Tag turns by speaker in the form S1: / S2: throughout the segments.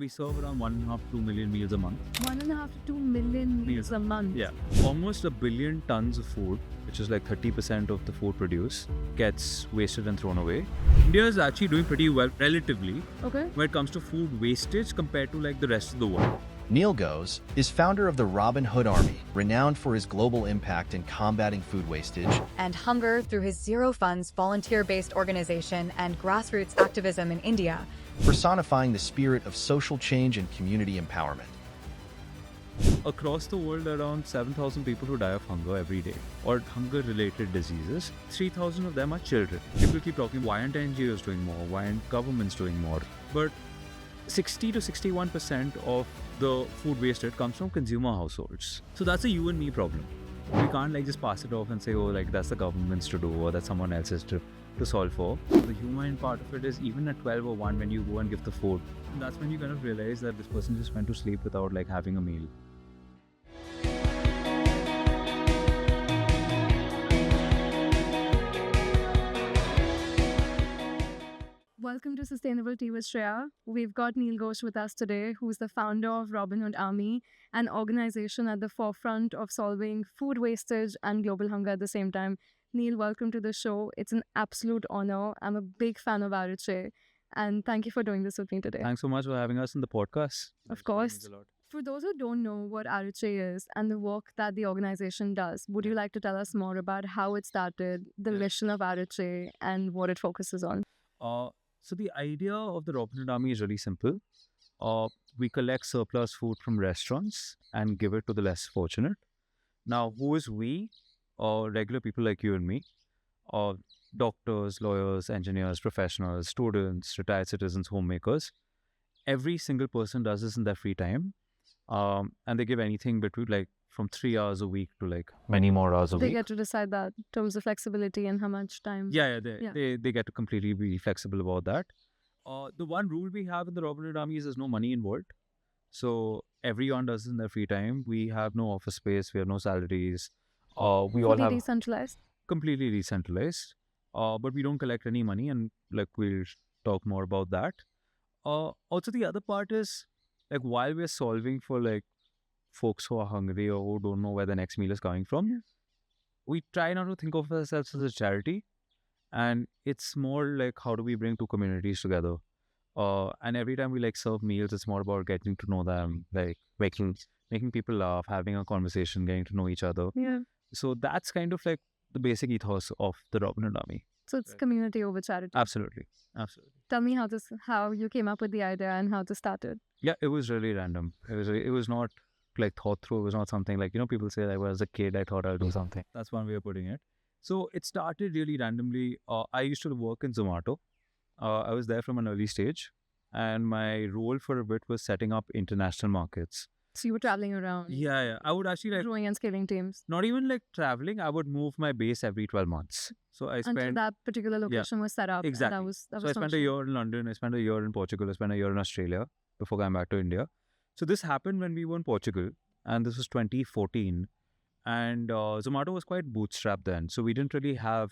S1: We serve around 1.5 to 2 million meals a month.
S2: 1.5 to 2 million meals a month.
S1: Yeah. Almost 1 billion tons of food, which is like 30% of the food produced, gets wasted and thrown away. India is actually doing pretty well relatively when it comes to food wastage compared to like the rest of the world.
S3: Neel Ghose is founder of the Robin Hood Army, renowned for his global impact in combating food wastage
S4: and hunger through his Zero Funds volunteer-based organization and grassroots activism in India,
S3: personifying the spirit of social change and community empowerment.
S1: Across the world, around 7,000 people who die of hunger every day, or hunger-related diseases. 3,000 of them are children. People keep talking, why aren't NGOs doing more? Why aren't governments doing more? But 60 to 61% of the food wasted comes from consumer households. So that's a you and me problem. We can't like just pass it off and say, oh, like that's the government's to do or that's someone else's to solve for. The human part of it is even at 12 or 1 when you go and give the food, that's when you kind of realize that this person just went to sleep without like having a meal.
S2: Welcome to Sustainable Tea with Shreya. We've got Neel Ghose with us today, who's the founder of Robin Hood Army, an organization at the forefront of solving food wastage and global hunger at the same time. Neel, welcome to the show. It's an absolute honor. I'm a big fan of Aruche, and thank you for doing this with me today.
S1: Thanks so much for having us in the podcast.
S2: Of course. For those who don't know what Aruche is and the work that the organization does, would you like to tell us more about how it started, the mission of Aruche, and what it focuses on?
S1: So the idea of the Robin Hood Army is really simple. We collect surplus food from restaurants and give it to the less fortunate. Now, who is we? Regular people like you and me. Doctors, lawyers, engineers, professionals, students, retired citizens, homemakers. Every single person does this in their free time. And they give anything between like from 3 hours a week to like many more hours a week.
S2: They get to decide that in terms of flexibility and how much time.
S1: They get to completely be flexible about that. The one rule we have in the Robin Hood Army is there's no money involved. So everyone does it in their free time. We have no office space. We have no salaries. We all have
S2: decentralized.
S1: Completely decentralized. But we don't collect any money, and like we'll talk more about that. Also, the other part is like while we're solving for like folks who are hungry or who don't know where the next meal is coming from, we try not to think of ourselves as a charity, and it's more like how do we bring two communities together. And every time we like serve meals, it's more about getting to know them, like making people laugh, having a conversation, getting to know each other. So that's kind of like the basic ethos of the Robin Hood Army.
S2: So it's community over charity.
S1: Absolutely.
S2: Tell me how you came up with the idea and how this started.
S1: Yeah, it was really random. It was not like thought through. It was not something like, people say like, well, as a kid, I thought I'll do something. That's one way of putting it. So it started really randomly. I used to work in Zomato. I was there from an early stage, and my role for a bit was setting up international markets.
S2: So you were traveling around.
S1: Yeah. I would actually like
S2: growing and scaling teams.
S1: Not even like traveling. I would move my base every 12 months. So I spent
S2: until that particular location was set up.
S1: Exactly.
S2: And that was
S1: so I spent a year in London. I spent a year in Portugal. I spent a year in Australia before going back to India. So this happened when we were in Portugal, and this was 2014. And Zomato was quite bootstrapped then. So we didn't really have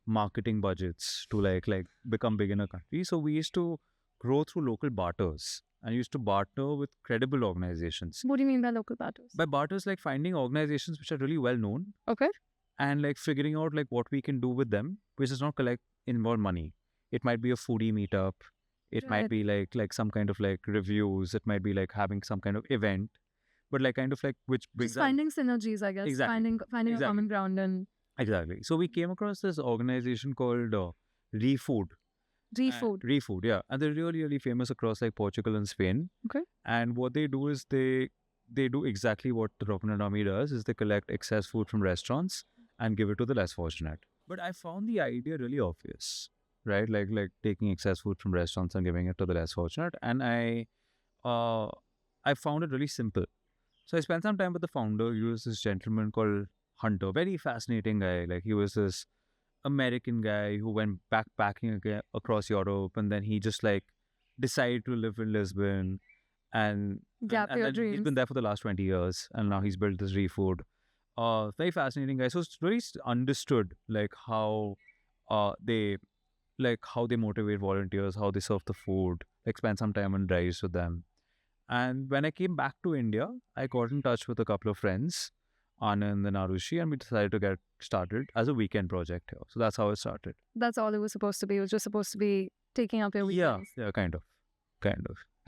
S1: marketing budgets to like become big in a country. So we used to grow through local barters and used to barter with credible organizations.
S2: What do you mean by local barters?
S1: By barters, like finding organizations which are really well known.
S2: Okay.
S1: And like figuring out like what we can do with them, which does not involve money. It might be a foodie meetup. It might be like some kind of like reviews. It might be like having some kind of event. But like kind of like which brings
S2: just finding synergies, I guess.
S1: Exactly.
S2: Finding a common ground and
S1: exactly. So we came across this organization called ReFood. ReFood, yeah. And they're really, really famous across like Portugal and Spain.
S2: Okay.
S1: And what they do is they do exactly what the Robin Hood Army does, is they collect excess food from restaurants and give it to the less fortunate. But I found the idea really obvious, right? Like taking excess food from restaurants and giving it to the less fortunate. And I found it really simple. So I spent some time with the founder. He was this gentleman called Hunter, very fascinating guy. Like he was this American guy who went backpacking across Europe, and then he just like decided to live in Lisbon, and then he's been there for the last 20 years, and now he's built this ReFood. Very fascinating guy. So it's very understood like how they motivate volunteers, how they serve the food, like spend some time on drives with them. And when I came back to India, I got in touch with a couple of friends, Anand and Arushi, and we decided to get started as a weekend project here. So that's how it started.
S2: That's all it was supposed to be. It was just supposed to be taking up your weekends.
S1: Yeah, kind of.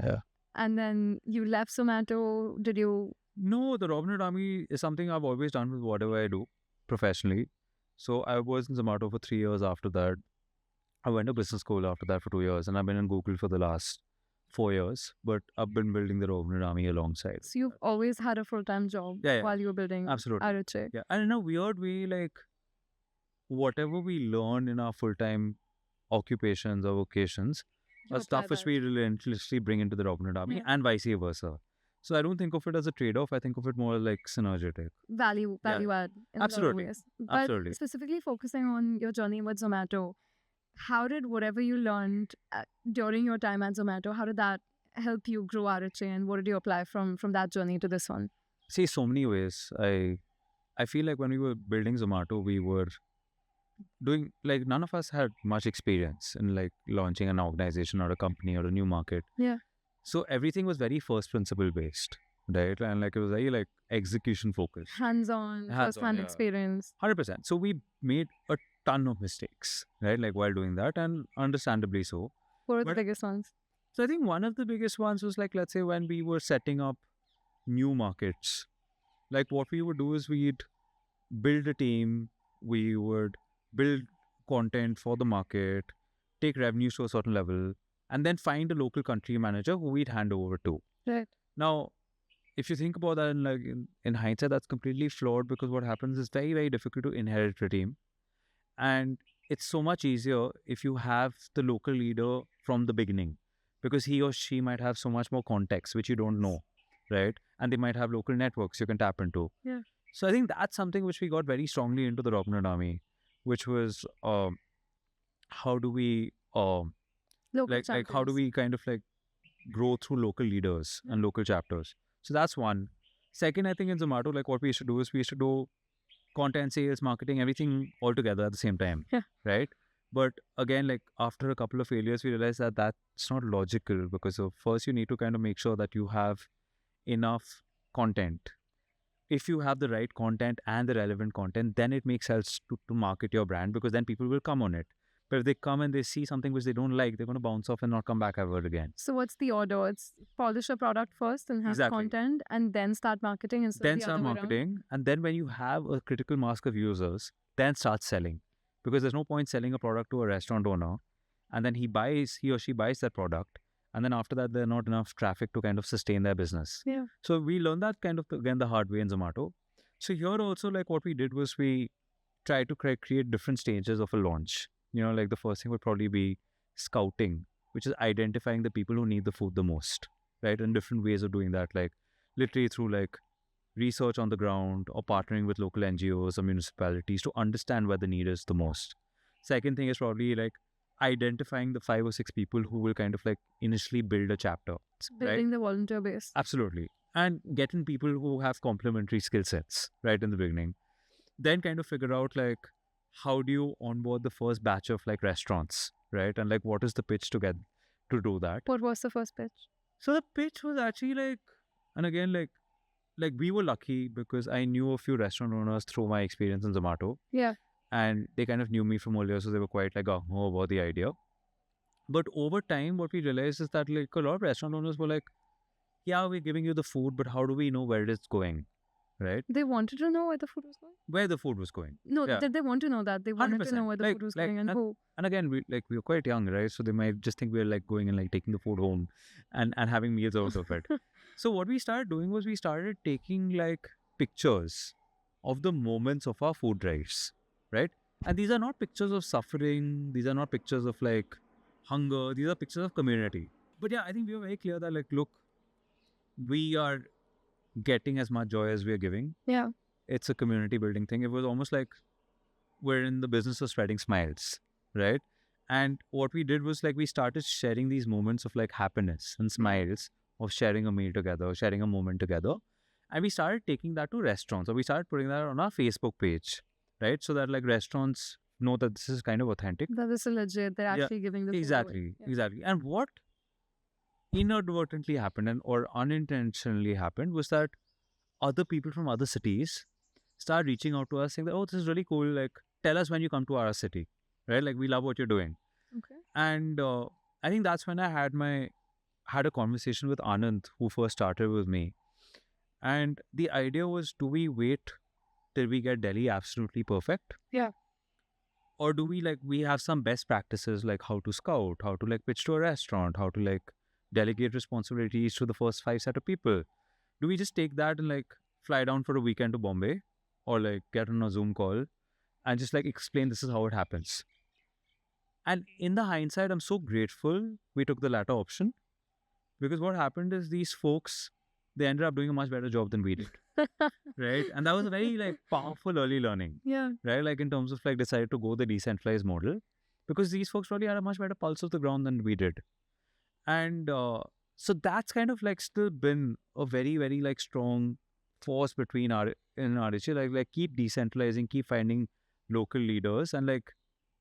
S1: Yeah.
S2: And then you left Zomato. Did you?
S1: No, the Robin Hood Army is something I've always done with whatever I do professionally. So I was in Zomato for 3 years after that. I went to business school after that for 2 years, and I've been in Google for the last 4 years. But I've been building the Robin Hood Army alongside.
S2: So you've always had a full-time job
S1: Yeah.
S2: while you were building
S1: Absolutely.
S2: Aruche.
S1: Yeah, and in a weird way, like whatever we learn in our full-time occupations or vocations,
S2: You
S1: stuff
S2: apply
S1: which we relentlessly bring into the Robin Hood Army,
S2: Yeah.
S1: and vice versa. So I don't think of it as a trade-off. I think of it more like synergetic.
S2: Value add in a lot of
S1: Absolutely.
S2: ways. But
S1: Absolutely.
S2: specifically focusing on your journey with Zomato, how did whatever you learned during your time at Zomato, how did that help you grow Aruche, and what did you apply from that journey to this one?
S1: See, so many ways. I feel like when we were building Zomato, we were doing like none of us had much experience in like launching an organization or a company or a new market.
S2: Yeah.
S1: So everything was very first principle based, right? And like it was very like execution focused.
S2: Hands-on, first-hand
S1: yeah.
S2: experience.
S1: 100%. So we made a ton of mistakes, right? Like while doing that, and understandably so.
S2: What were the
S1: But-
S2: biggest ones?
S1: So I think one of the biggest ones was like, let's say when we were setting up new markets, like what we would do is we'd build a team, we would build content for the market, take revenues to a certain level, and then find a local country manager who we'd hand over to.
S2: Right.
S1: Now, if you think about that in hindsight, that's completely flawed because what happens is very, very difficult to inherit a team. And it's so much easier if you have the local leader from the beginning because he or she might have so much more context, which you don't know, right? And they might have local networks you can tap into.
S2: Yeah.
S1: So I think that's something which we got very strongly into the Robin Hood Army, which was how do we
S2: Local
S1: like how do
S2: champions.
S1: we kind of like grow through local leaders and local chapters. So that's one. Second, I think in Zomato, like what we used to do is we used to do content, sales, marketing, everything all together at the same time.
S2: Yeah.
S1: Right. But again, like after a couple of failures, we realized that that's not logical because first you need to kind of make sure that you have enough content. If you have the right content and the relevant content, then it makes sense to market your brand because then people will come on it. But if they come and they see something which they don't like, they're going to bounce off and not come back ever again.
S2: So what's the order? It's polish a product first and have
S1: Exactly.
S2: content, and then start marketing instead
S1: Then
S2: of the
S1: start
S2: other way around?
S1: marketing, and then when you have a critical mass of users, then start selling. Because there's no point selling a product to a restaurant owner, and then he or she buys that product, and then after that, there's not enough traffic to kind of sustain their business.
S2: Yeah.
S1: So we learned that kind of again the hard way in Zomato. So here also, like what we did was we tried to create different stages of a launch. You know, like the first thing would probably be scouting, which is identifying the people who need the food the most, right? And different ways of doing that, like literally through like research on the ground or partnering with local NGOs or municipalities to understand where the need is the most. Second thing is probably like identifying the 5 or 6 people who will kind of like initially build a chapter.
S2: It's building the volunteer base.
S1: Absolutely. And getting people who have complementary skill sets right in the beginning. Then kind of figure out like how do you onboard the first batch of like restaurants, right? And like what is the pitch to get to do that?
S2: What was the first pitch?
S1: So the pitch was actually like, and again like we were lucky because I knew a few restaurant owners through my experience in Zomato.
S2: Yeah.
S1: And they kind of knew me from earlier, so they were quite like, oh, about the idea. But over time, what we realized is that like a lot of restaurant owners were like, yeah, we're giving you the food, but how do we know where it's going, right?
S2: They wanted to know where the food was going?
S1: Where the food was going.
S2: No,
S1: Yeah.
S2: did they want to know that? They wanted to know
S1: 100%.
S2: where the
S1: Like-
S2: food was
S1: like,
S2: going and who.
S1: And again, we were quite young, right? So they might just think we're like going and like taking the food home and having meals out of it. So what we started doing was we started taking like pictures of the moments of our food drives, right? And these are not pictures of suffering. These are not pictures of like hunger. These are pictures of community. But yeah, I think we were very clear that like, look, we are getting as much joy as we are giving.
S2: Yeah.
S1: It's a community building thing. It was almost like we're in the business of spreading smiles, right? And what we did was like we started sharing these moments of like happiness and smiles of sharing a meal together, sharing a moment together. And we started taking that to restaurants, or we started putting that on our Facebook page, right? So that like restaurants know that this is kind of authentic.
S2: That is legit. They're
S1: Yeah,
S2: actually giving the food away.
S1: Exactly,
S2: Yeah.
S1: exactly. And what inadvertently happened or unintentionally happened was that other people from other cities start reaching out to us saying that, oh, this is really cool. Like, tell us when you come to our city, right? Like, we love what you're doing.
S2: Okay.
S1: And I think that's when I had a conversation with Anand, who first started with me. And the idea was, do we wait till we get Delhi absolutely perfect?
S2: Yeah.
S1: Or do we have some best practices, like how to scout, how to like pitch to a restaurant, how to like delegate responsibilities to the first 5 set of people? Do we just take that and like fly down for a weekend to Bombay, or like get on a Zoom call and just like explain this is how it happens? And in the hindsight, I'm so grateful we took the latter option, because what happened is these folks, they ended up doing a much better job than we did. Right? And that was a very like powerful early learning,
S2: Yeah.
S1: right? Like in terms of like decided to go the decentralized model, because these folks probably had a much better pulse of the ground than we did. And so that's kind of like still been a very, very like strong force between our issue. Like keep decentralizing, keep finding local leaders, and like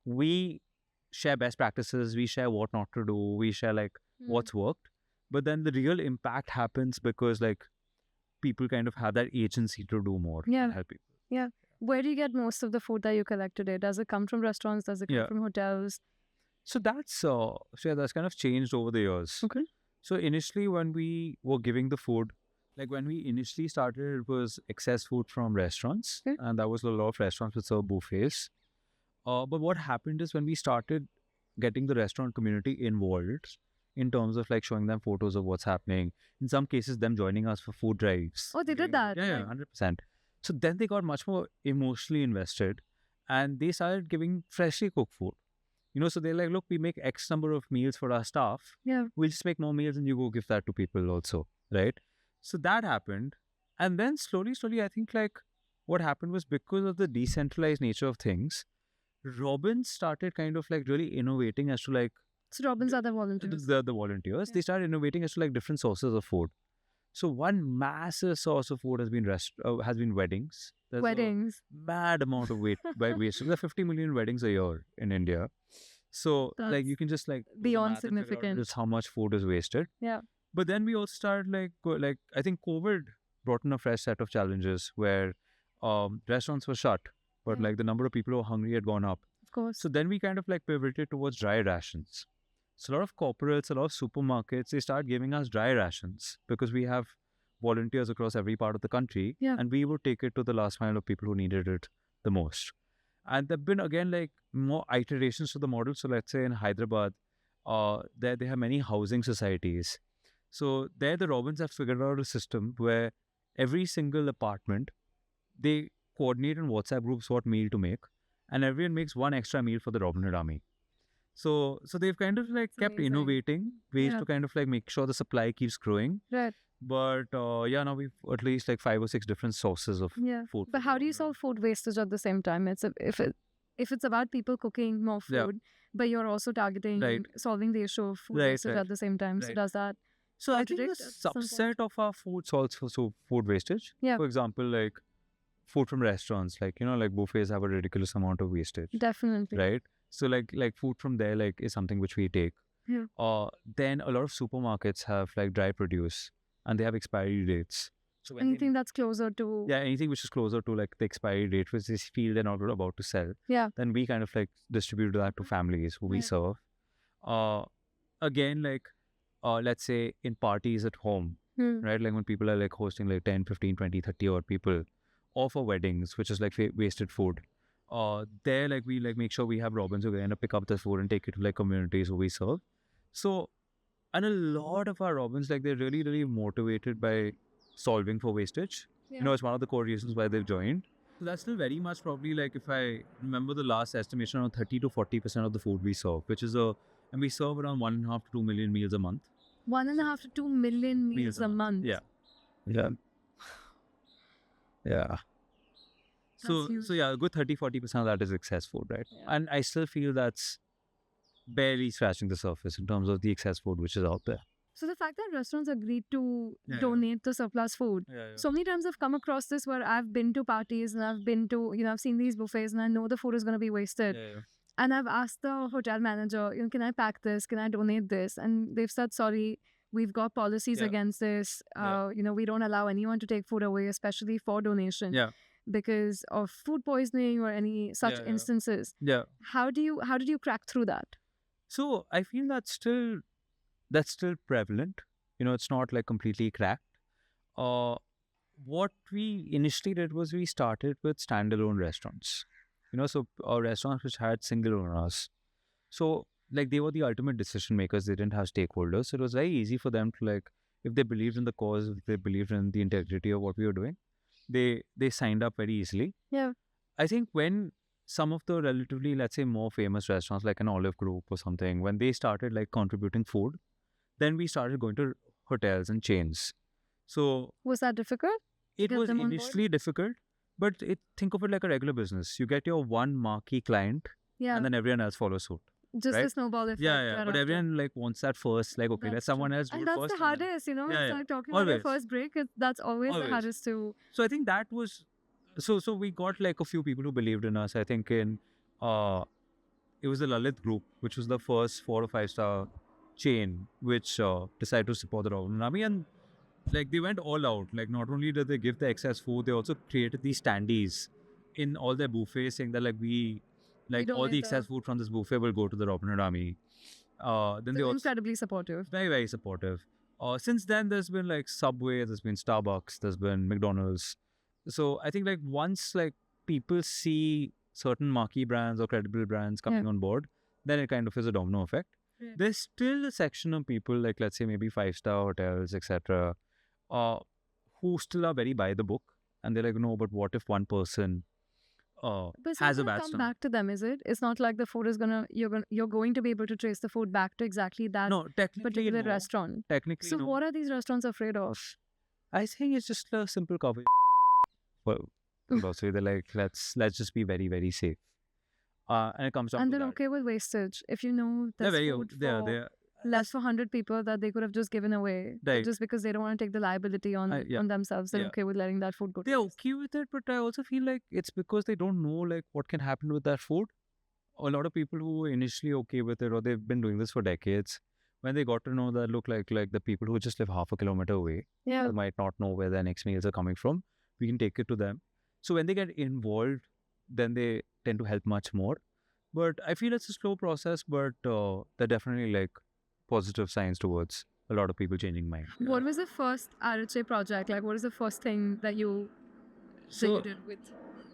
S1: we share best practices, we share what not to do, we share like what's worked. But then the real impact happens because like people kind of have that agency to do more
S2: Yeah.
S1: and help people.
S2: Yeah. Where do you get most of the food that you collect today? Does it come from restaurants? Does it come
S1: Yeah.
S2: from hotels?
S1: So that's that's kind of changed over the years.
S2: Okay.
S1: So initially when we were giving the food, like when we initially started, it was excess food from restaurants,
S2: Okay.
S1: and that was a lot of restaurants which serve buffets. But what happened is when we started getting the restaurant community involved in terms of like showing them photos of what's happening, in some cases them joining us for food drives.
S2: Oh, they did that.
S1: Yeah,
S2: Like,
S1: 100%. So then they got much more emotionally invested, and they started giving freshly cooked food. So they're like, look, we make X number of meals for our staff.
S2: Yeah.
S1: We'll just make more meals and you go give that to people also, right? So that happened. And then slowly, I think like what happened was, because of the decentralized nature of things, Robin started kind of like really innovating as to like
S2: So Robins are the volunteers.
S1: the volunteers.
S2: Yeah.
S1: They started innovating as to like different sources of food. So one massive source of food has been weddings. There's
S2: Weddings.
S1: a mad amount of waste. There are 50 million weddings a year in India. So like you
S2: That's
S1: can just like do the
S2: beyond
S1: math and figure out
S2: significant.
S1: just how much food is wasted.
S2: Yeah.
S1: But then we also started like I think COVID brought in a fresh set of challenges where restaurants were shut, but
S2: Yeah.
S1: like the number of people who were hungry had gone up.
S2: Of course.
S1: So then we kind of like pivoted towards dry rations. So a lot of corporates, a lot of supermarkets, they start giving us dry rations because we have volunteers across every part of the country,
S2: Yeah.
S1: and we would take it to the last mile of people who needed it the most. And there've been again like more iterations to the model. So let's say in Hyderabad, there they have many housing societies. So there the Robins have figured out a system where every single apartment, they coordinate in WhatsApp groups what meal to make, and everyone makes one extra meal for the Robin Hood Army. So they've kind of like
S2: It's
S1: kept
S2: amazing.
S1: innovating ways
S2: Yeah.
S1: to kind of like make sure the supply keeps growing.
S2: Right.
S1: But now we've at least like 5 or 6 different sources of
S2: Yeah.
S1: food.
S2: But
S1: for
S2: how
S1: the
S2: do you
S1: Robin Hood.
S2: solve food wastage at the same time? If it's about people cooking more
S1: Yeah.
S2: food, but you're also targeting
S1: Right.
S2: solving the issue of food
S1: Right,
S2: wastage
S1: right,
S2: at the same time. So
S1: right.
S2: does that
S1: So I think a
S2: contradict at some point?
S1: subset of our food solves for food wastage.
S2: Yeah.
S1: For example, like food from restaurants, like like buffets have a ridiculous amount of wastage,
S2: Definitely.
S1: right? So like food from there like is something which we take.
S2: Yeah.
S1: Then a lot of supermarkets have like dry produce, and they have expiry dates. So when they-
S2: Anything that's closer to
S1: anything which is closer to like the expiry date, which they feel they're not about to sell,
S2: Yeah.
S1: then we kind of like distribute that to families who we
S2: Right.
S1: serve. Again, like let's say in parties at home, right? Like when people are like hosting like 10, 15, 20, 30 odd people, or for weddings, which is like wasted food. There like we like make sure we have Robins who kind of pick up the food and take it to like communities who we serve. So, and a lot of our Robins, like they're really, really motivated by solving for wastage.
S2: Yeah.
S1: It's one of the core reasons why they've joined. So that's still very much probably like, if I remember the last estimation, around 30 to 40% of the food we serve, which is and we serve around 1.5 to 2 million meals a month.
S2: 1.5 to 2 million meals a month.
S1: Yeah. Yeah. Yeah. So
S2: huge.
S1: yeah, a good 30-40% of that is excess food, right?
S2: Yeah.
S1: And I still feel that's barely scratching the surface in terms of the excess food which is out there.
S2: So the fact that restaurants agreed to
S1: Yeah, yeah.
S2: donate the surplus food. So many times I've come across this where I've been to parties and I've been to, I've seen these buffets and I know the food is going to be wasted. And I've asked the hotel manager, can I pack this? Can I donate this? And they've said, sorry, We've got policies
S1: Yeah.
S2: against this.
S1: Yeah.
S2: We don't allow anyone to take food away, especially for donation,
S1: Yeah.
S2: because of food poisoning or any such
S1: Yeah.
S2: instances.
S1: Yeah.
S2: How did you crack through that?
S1: So I feel that's still prevalent. It's not like completely cracked. Uh, what we initially did was we started with standalone restaurants. So restaurants which had single owners. So like they were the ultimate decision makers. They didn't have stakeholders. So it was very easy for them to like, if they believed in the cause, if they believed in the integrity of what we were doing, they signed up very easily.
S2: Yeah.
S1: I think when some of the relatively, let's say, more famous restaurants like an Olive Group or something, when they started like contributing food, then we started going to hotels and chains. So
S2: Was that difficult?
S1: it
S2: Get
S1: was
S2: them on board?
S1: initially difficult, but think of it like a regular business. You get your one marquee client,
S2: Yeah.
S1: and then everyone else follows suit.
S2: Just
S1: right?
S2: the snowball effect.
S1: Yeah, yeah.
S2: right
S1: But
S2: after.
S1: everyone like wants that first. Like, okay, let
S2: That's
S1: someone
S2: true.
S1: else do
S2: And
S1: it
S2: that's
S1: first.
S2: the
S1: and then-
S2: hardest,
S1: Yeah,
S2: it's
S1: yeah.
S2: like talking about your
S1: Always.
S2: first break. That's always the
S1: Always.
S2: hardest to.
S1: So I think that was so we got like a few people who believed in us. I think it was the Lalit Group, which was the first 4 or 5 star chain which decided to support the Royal Army, and like they went all out. Like not only did they give the excess food, they also created these standees in all their buffets, saying that like all
S2: donate
S1: the excess food from this buffet will go to the Robin Hood Army. Then they
S2: So
S1: also
S2: incredibly supportive.
S1: very, very supportive. Since then, there's been like Subway, there's been Starbucks, there's been McDonald's. So I think like once like people see certain marquee brands or credible brands coming on board, then it kind of is a domino effect.
S2: Right.
S1: There's still a section of people like let's say maybe 5 star hotels, etc., who still are very by the book, and they're like, no, but what if one person
S2: But it's
S1: has
S2: not
S1: a
S2: gonna
S1: bad
S2: come
S1: stomach?
S2: back to them, is it? It's not like the food is you're going to be able to trace the food back to exactly that
S1: No, technically
S2: particular
S1: no.
S2: restaurant.
S1: Technically
S2: So
S1: no.
S2: what are these restaurants afraid of?
S1: I think it's just a simple cover. Well, so they're like, let's just be very, very safe. And it comes down
S2: And
S1: to
S2: they're
S1: that.
S2: okay with wastage. If you know
S1: They're
S2: there's
S1: very,
S2: food
S1: they're
S2: for less for 100 people that they could have just given away, but
S1: Right.
S2: just because they don't want to take the liability on themselves, they're
S1: Yeah.
S2: okay with letting that food go to
S1: they're
S2: waste.
S1: okay with it, but I also feel like it's because they don't know like what can happen with that food. A lot of people who were initially okay with it, or they've been doing this for decades, when they got to know that look like the people who just live half a kilometer away,
S2: Yeah.
S1: they might not know where their next meals are coming from. We can take it to them. So when they get involved, then they tend to help much more. But I feel it's a slow process, but they're definitely like positive signs towards a lot of people changing mind.
S2: What was the first RHA project? Like, what is the first thing that you
S1: So-
S2: did with?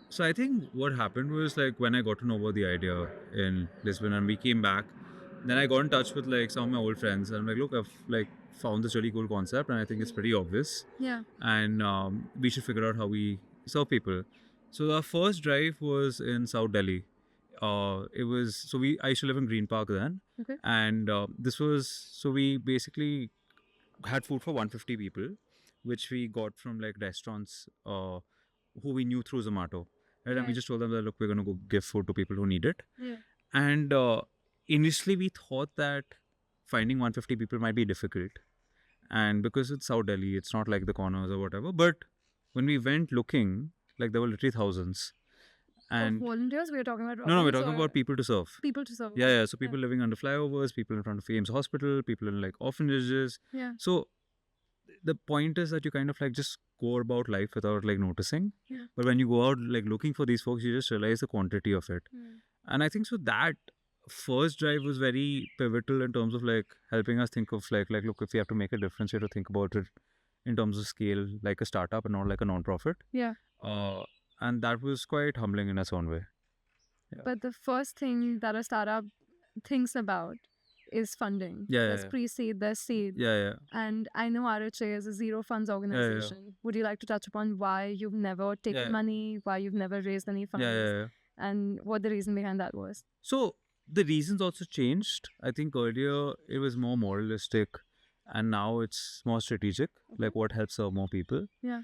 S1: So I think what happened was like when I got to know about the idea in Lisbon and we came back, then I got in touch with like some of my old friends and I'm like, look, I've like found this really cool concept and I think it's pretty obvious
S2: Yeah.
S1: and we should figure out how we serve people. So our first drive was in South Delhi. I used to live in Green Park then,
S2: Okay.
S1: and we basically had food for 150 people, which we got from like restaurants who we knew through Zomato. Right? And we
S2: Right.
S1: just told them that, look, we're going to go give food to people who need it.
S2: Yeah.
S1: And initially, we thought that finding 150 people might be difficult. And because it's South Delhi, it's not like the corners or whatever. But when we went looking, like there were literally thousands. And
S2: Of volunteers, we're talking about.
S1: no, we're
S2: Robins
S1: talking
S2: or
S1: about people to serve.
S2: people to serve.
S1: Yeah. So people living under flyovers, people in front of Ames Hospital, people in like orphanages.
S2: Yeah.
S1: So the point is that you kind of like just go about life without like noticing.
S2: Yeah.
S1: But when you go out like looking for these folks, you just realize the quantity of it. And I think so that first drive was very pivotal in terms of like helping us think of like look, if we have to make a difference, we have to think about it in terms of scale, like a startup and not like a non-profit.
S2: Yeah.
S1: And that was quite humbling in its own way. Yeah.
S2: But the first thing that a startup thinks about is funding.
S1: Yeah,
S2: There's
S1: yeah.
S2: pre-seed, there's seed.
S1: Yeah.
S2: And I know RHA is a zero funds organization. Would you like to touch upon why you've never taken
S1: Yeah.
S2: money, why you've never raised any funds,
S1: Yeah.
S2: and what the reason behind that was?
S1: So the reasons also changed. I think earlier it was more moralistic and now it's more strategic, like what helps serve more people.
S2: Yeah.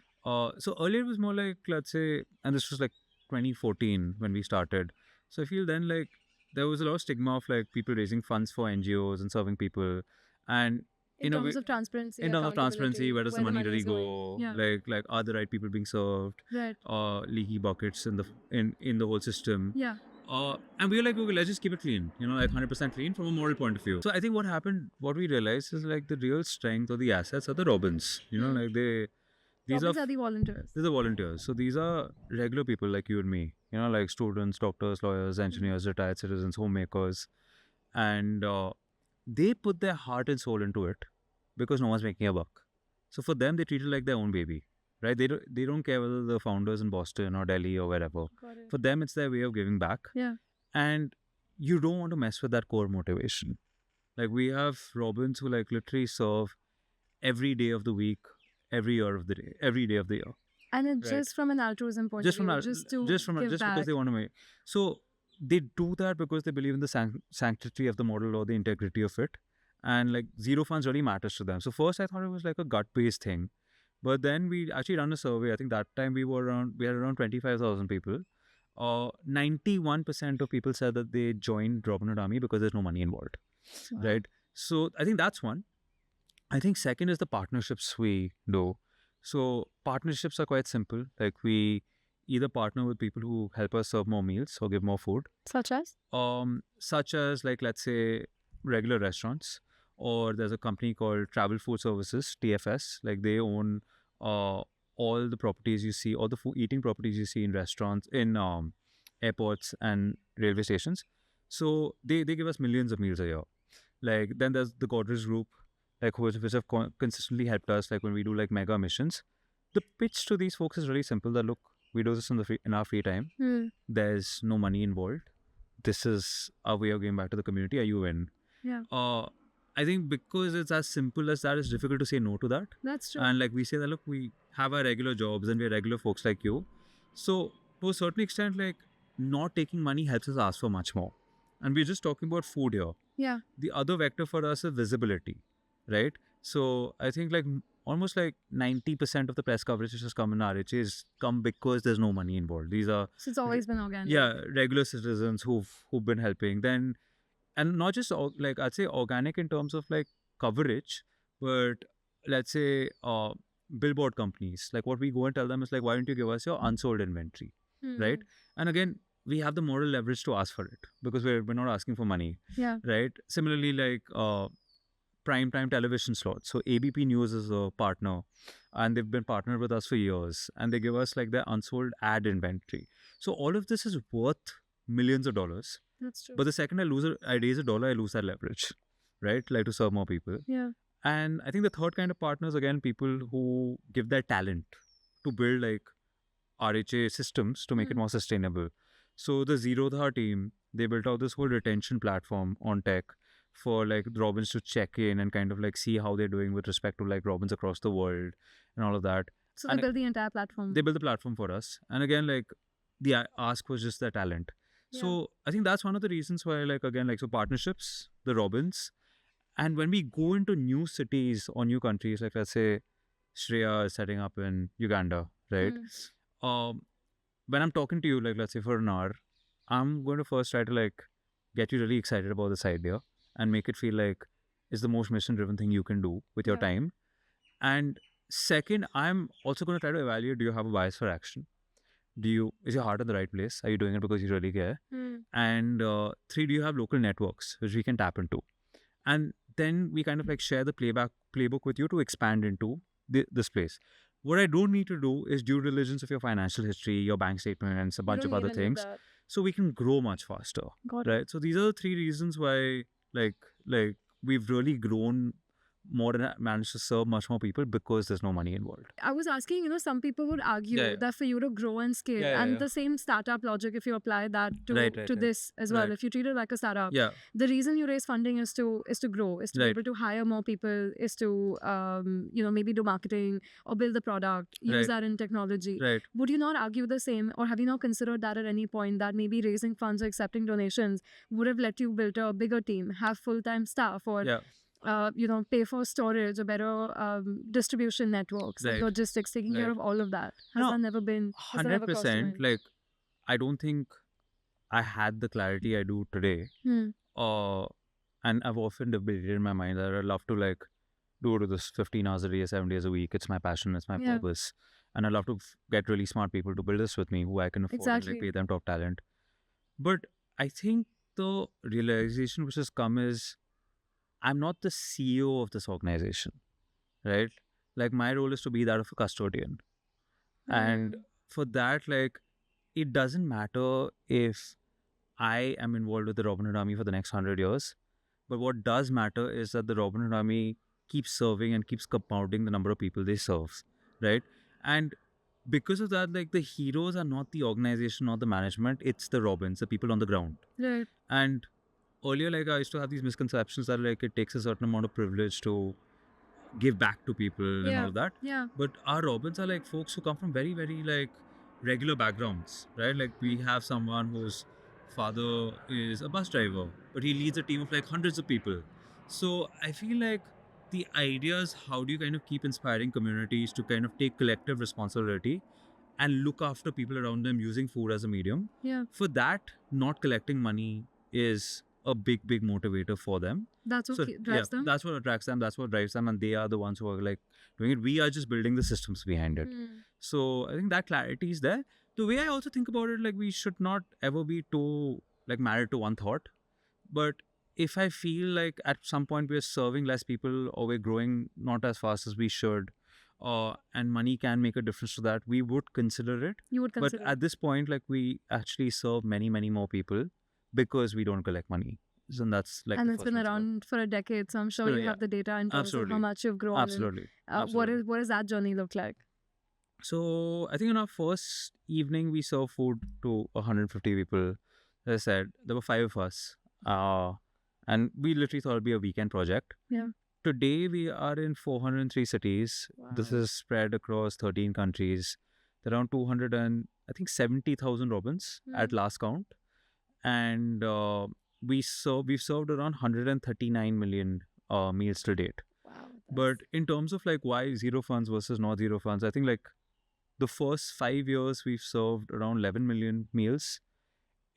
S1: So earlier it was more like, let's say, and this was like 2014 when we started. So I feel then like there was a lot of stigma of like people raising funds for NGOs and serving people. And
S2: In
S1: a
S2: terms
S1: way-
S2: of transparency.
S1: in terms of transparency, where does the money really
S2: is
S1: go?
S2: going. Yeah.
S1: Like are the right people being served?
S2: Right.
S1: Leaky buckets in the whole system.
S2: Yeah.
S1: And we were like, okay, let's just keep it clean, like 100% clean from a moral point of view. So I think what happened, what we realized is like the real strength or the assets are the Robins. Like these
S2: Robins are the volunteers.
S1: these are volunteers. So these are regular people like you and me, like students, doctors, lawyers, engineers, retired citizens, homemakers. And they put their heart and soul into it because no one's making a buck. So for them, they treat it like their own baby, right? They don't care whether the founders in Boston or Delhi or wherever.
S2: Got it.
S1: For them, it's their way of giving back.
S2: Yeah.
S1: And you don't want to mess with that core motivation. Like we have Robins who like literally serve every day of the week, every year of the day, every day of the year.
S2: And it's
S1: Right.
S2: just from an altruism point
S1: Just
S2: of
S1: from
S2: view,
S1: our-
S2: just to give
S1: just
S2: back.
S1: because they want to make. So they do that because they believe in the sanctity of the model or the integrity of it, and like zero funds really matters to them. So first I thought it was like a gut based thing, but then we actually done a survey. I think that time we had around 25,000 people. 91% of people said that they joined Robin Hood Army because there's no money involved,
S2: Wow.
S1: right? So I think that's one. I think second is the partnerships we do. So partnerships are quite simple. Like we either partner with people who help us serve more meals or give more food,
S2: Such as?
S1: such as like let's say regular restaurants, or there's a company called Travel Food Services (TFS). Like they own all the properties you see, all the eating properties you see in restaurants, in airports and railway stations. So they give us millions of meals a year. Like then there's the Godrej Group, like which have consistently helped us. Like when we do like mega missions, the pitch to these folks is really simple. That look, we do this in our free time. There's no money involved. This is our way of giving back to the community. Are you in?
S2: Yeah.
S1: I think because it's as simple as that, it's difficult to say no to that.
S2: That's true.
S1: And like we say that, look, we have our regular jobs and we're regular folks like you. So to a certain extent, like not taking money helps us ask for much more. And we're just talking about food here.
S2: Yeah.
S1: The other vector for us is visibility, right? So I think like almost like 90% of the press coverage which has come in RHA is come because there's no money involved. These are
S2: So it's always been organic.
S1: regular citizens who've been helping. Then, and not just like I'd say organic in terms of like coverage, but let's say billboard companies. Like what we go and tell them is like, why don't you give us your unsold inventory, right? And again, we have the moral leverage to ask for it because we're not asking for money,
S2: Yeah.
S1: right? Similarly, like prime time television slots. So ABP News is a partner, and they've been partnered with us for years, and they give us like their unsold ad inventory. So all of this is worth millions of dollars.
S2: That's true.
S1: But the second I raise a dollar, I lose that leverage, right? Like to serve more people.
S2: Yeah.
S1: And I think the third kind of partners, again, people who give their talent to build like RHA systems to make it more sustainable. So the Zero Dha team, they built out this whole retention platform on tech for like Robins to check in and kind of like see how they're doing with respect to like Robins across the world and all of that.
S2: So they
S1: And
S2: build the entire platform.
S1: They built the platform for us. And again, like the ask was just their talent. So I think that's one of the reasons why, like, again, like, so partnerships, the Robins, and when we go into new cities or new countries, like let's say Shreya is setting up in Uganda, right? When I'm talking to you, like let's say for an hour, I'm going to first try to like get you really excited about this idea and make it feel like it's the most mission-driven thing you can do with your time. And second, I'm also going to try to evaluate, do you have a bias for action? Is your heart in the right place? Are you doing it because you really care? And three, do you have local networks which we can tap into? And then we kind of like share the playbook with you to expand into this place. What I don't need to do is due diligence of your financial history, your bank statements, a bunch of other things, so we can grow much faster.
S2: Got
S1: right? So these are the three reasons why like we've really grown more and managed to serve much more people because there's no money involved.
S2: I was asking, some people would argue that for you to grow and scale, and the same startup logic, if you apply that to this as well, if you treat it like a startup, the reason you raise funding is to grow, is to be able to hire more people, is to maybe do marketing or build the product, use that in technology. Would you not argue the same, or have you not considered that at any point, that maybe raising funds or accepting donations would have let you build a bigger team, have full-time staff, or pay for storage or better distribution networks, logistics, taking care of all of that? Has that never been
S1: 100%? Like, I don't think I had the clarity I do today. And I've often debated in my mind that I'd love to like do this 15 hours a day, 7 days a week. It's my passion, it's my purpose. And I'd love to get really smart people to build this with me who I can afford and like pay them top talent. But I think the realization which has come is I'm not the CEO of this organization, right? Like my role is to be that of a custodian. And for that, like, it doesn't matter if I am involved with the Robin Hood Army for the next 100 years. But what does matter is that the Robin Hood Army keeps serving and keeps compounding the number of people they serve, right? And because of that, like the heroes are not the organization or the management, it's the Robins, the people on the ground.
S2: Right.
S1: And earlier, like I used to have these misconceptions that like it takes a certain amount of privilege to give back to people and all
S2: Yeah.
S1: of that.
S2: Yeah.
S1: But our Robins are like folks who come from very, very like regular backgrounds, right? Like we have someone whose father is a bus driver, but he leads a team of like hundreds of people. So I feel like the idea is how do you kind of keep inspiring communities to kind of take collective responsibility and look after people around them using food as a medium.
S2: Yeah.
S1: For that, not collecting money is a big, big motivator for them.
S2: That's what
S1: So
S2: drives them.
S1: that's what attracts them. That's what drives them, and they are the ones who are like doing it. We are just building the systems behind it. So I think that clarity is there. The way I also think about it, like we should not ever be too like married to one thought. But if I feel like at some point we're serving less people or we're growing not as fast as we should, and money can make a difference to that, we would consider it.
S2: You would consider.
S1: But at this point, like we actually serve many, many more people because we don't collect money. So that's like,
S2: and
S1: the
S2: it's
S1: first
S2: been
S1: principle.
S2: around for a decade, so I'm sure
S1: So,
S2: you
S1: yeah.
S2: have the data in terms of how
S1: Absolutely.
S2: much you've grown. and,
S1: Absolutely.
S2: What does that journey look like?
S1: So I think on our first evening we served food to 150 people. As I said, there were 5 of us, and we literally thought it'd be a weekend project.
S2: Yeah.
S1: Today we are in 403 cities. This is spread across 13 countries. There are around 200 and I think 70,000 robins at last count, and we've served around 139 million meals to date.
S2: Wow.
S1: But in terms of like why zero funds versus not zero funds, I think like the first 5 years we've served around 11 million meals.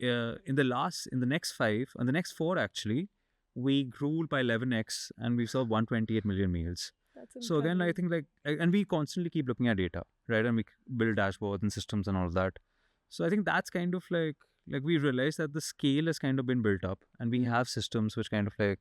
S1: In the next 5, and the next 4 actually, we grew by 11x and we served 128 million meals.
S2: That's
S1: So again, I think like, and we constantly keep looking at data, right? And we build dashboards and systems and all of that. So I think that's kind of like we realized that the scale has kind of been built up, and we have systems which kind of like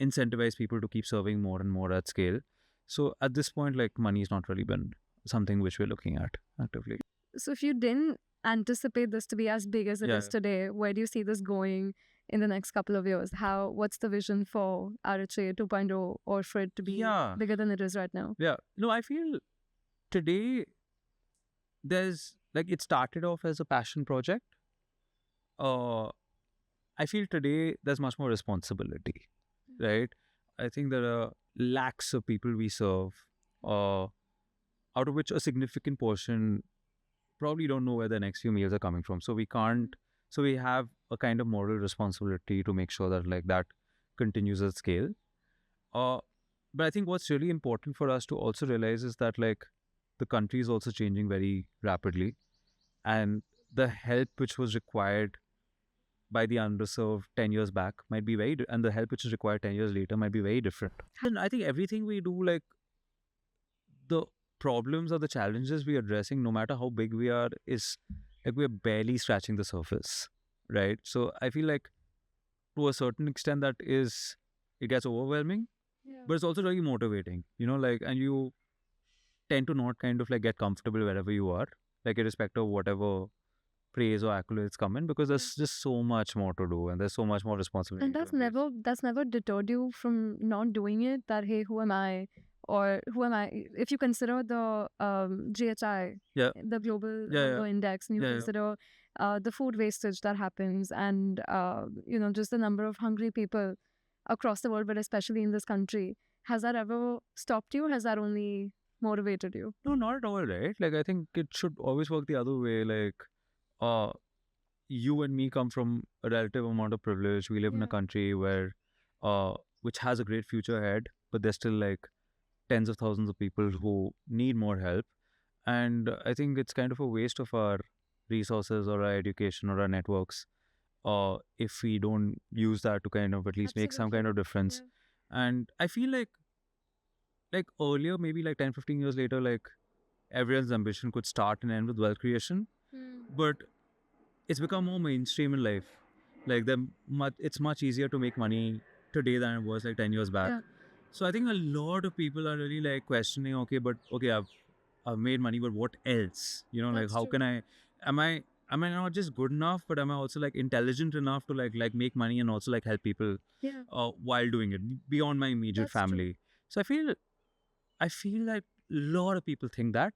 S1: incentivize people to keep serving more and more at scale. So at this point, like money has not really been something which we're looking at actively.
S2: So if you didn't anticipate this to be as big as it is
S1: Yeah.
S2: today, where do you see this going in the next couple of years? What's the vision for RHA 2.0 or for it to be
S1: Yeah.
S2: bigger than it is right now?
S1: Yeah. No, I feel today there's like it started off as a passion project. I feel today there's much more responsibility, right? I think there are lakhs of people we serve, out of which a significant portion probably don't know where the next few meals are coming from. So we can't. So we have a kind of moral responsibility to make sure that like that continues at scale. But I think what's really important for us to also realize is that like the country is also changing very rapidly, and the help which was required by the underserved 10 years back might be and the help which is required 10 years later might be very different. And I think everything we do, like the problems or the challenges we're addressing, no matter how big we are, is like we're barely scratching the surface, right? So I feel like to a certain extent it gets overwhelming, but it's also really motivating, like, and you tend to not kind of like get comfortable wherever you are, like irrespective of whatever praise or accolades come in, because there's just so much more to do and there's so much more responsibility.
S2: And that's never deterred you from not doing it. That hey, who am I? Or who am I? If you consider the GHI, the global hunger index, and you consider the food wastage that happens, and just the number of hungry people across the world, but especially in this country, has that ever stopped you? Has that only motivated you?
S1: No, not at all, right? Like I think it should always work the other way. Like, you and me come from a relative amount of privilege. We live in a country where, which has a great future ahead, but there's still like tens of thousands of people who need more help. And I think it's kind of a waste of our resources or our education or our networks, if we don't use that to kind of at least make some kind of difference. And I feel like earlier, maybe like 10, 15 years later, like everyone's ambition could start and end with wealth creation. But it's become more mainstream in life. Like it's much easier to make money today than it was like 10 years back.
S2: Yeah.
S1: So I think a lot of people are really like questioning, okay, I've made money, but what else? You know, like
S2: That's
S1: how
S2: true.
S1: can am I not just good enough, but am I also like intelligent enough to like make money and also like help people
S2: Yeah.
S1: while doing it beyond my immediate
S2: That's true.
S1: family? So I feel like a lot of people think that.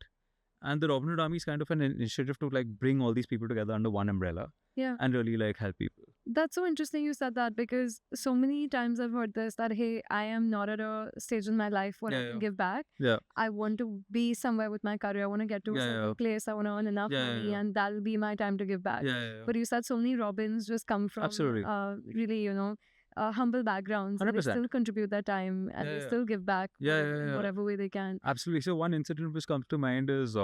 S1: And the Robin Hood Army is kind of an initiative to like bring all these people together under one umbrella
S2: Yeah.
S1: and really like help people.
S2: That's so interesting you said that, because so many times I've heard this that, hey, I am not at a stage in my life where I
S1: Yeah,
S2: can
S1: yeah.
S2: give back.
S1: Yeah.
S2: I want to be somewhere with my career. I want to get to a
S1: Yeah,
S2: certain
S1: yeah.
S2: place. I want to earn enough
S1: Yeah, yeah,
S2: money,
S1: yeah.
S2: and that'll be my time to give back.
S1: Yeah, yeah, yeah.
S2: But you said so many Robins just come from
S1: Absolutely.
S2: really, humble backgrounds. And they
S1: 100%.
S2: still contribute their time and
S1: Yeah,
S2: they
S1: yeah.
S2: still give back
S1: Yeah,
S2: in
S1: yeah, yeah.
S2: whatever way they can.
S1: Absolutely. So one incident which comes to mind is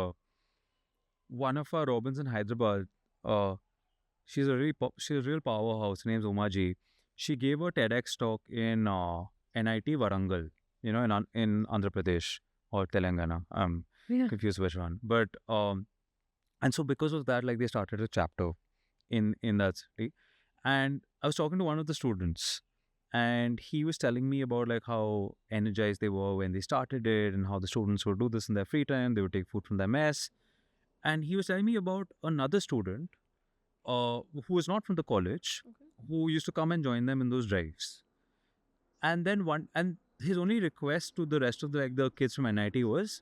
S1: one of our Robins in Hyderabad. She's she's a real powerhouse. Her name's Umaji. She gave a TEDx talk in NIT Warangal, in Andhra Pradesh or Telangana. I'm
S2: Yeah.
S1: confused which one. But and so because of that, like they started a chapter in that city. And I was talking to one of the students, and he was telling me about like how energized they were when they started it, and how the students would do this in their free time. They would take food from their mess. And he was telling me about another student who was not from the college, who used to come and join them in those drives. And then his only request to the rest of the kids from NIT was,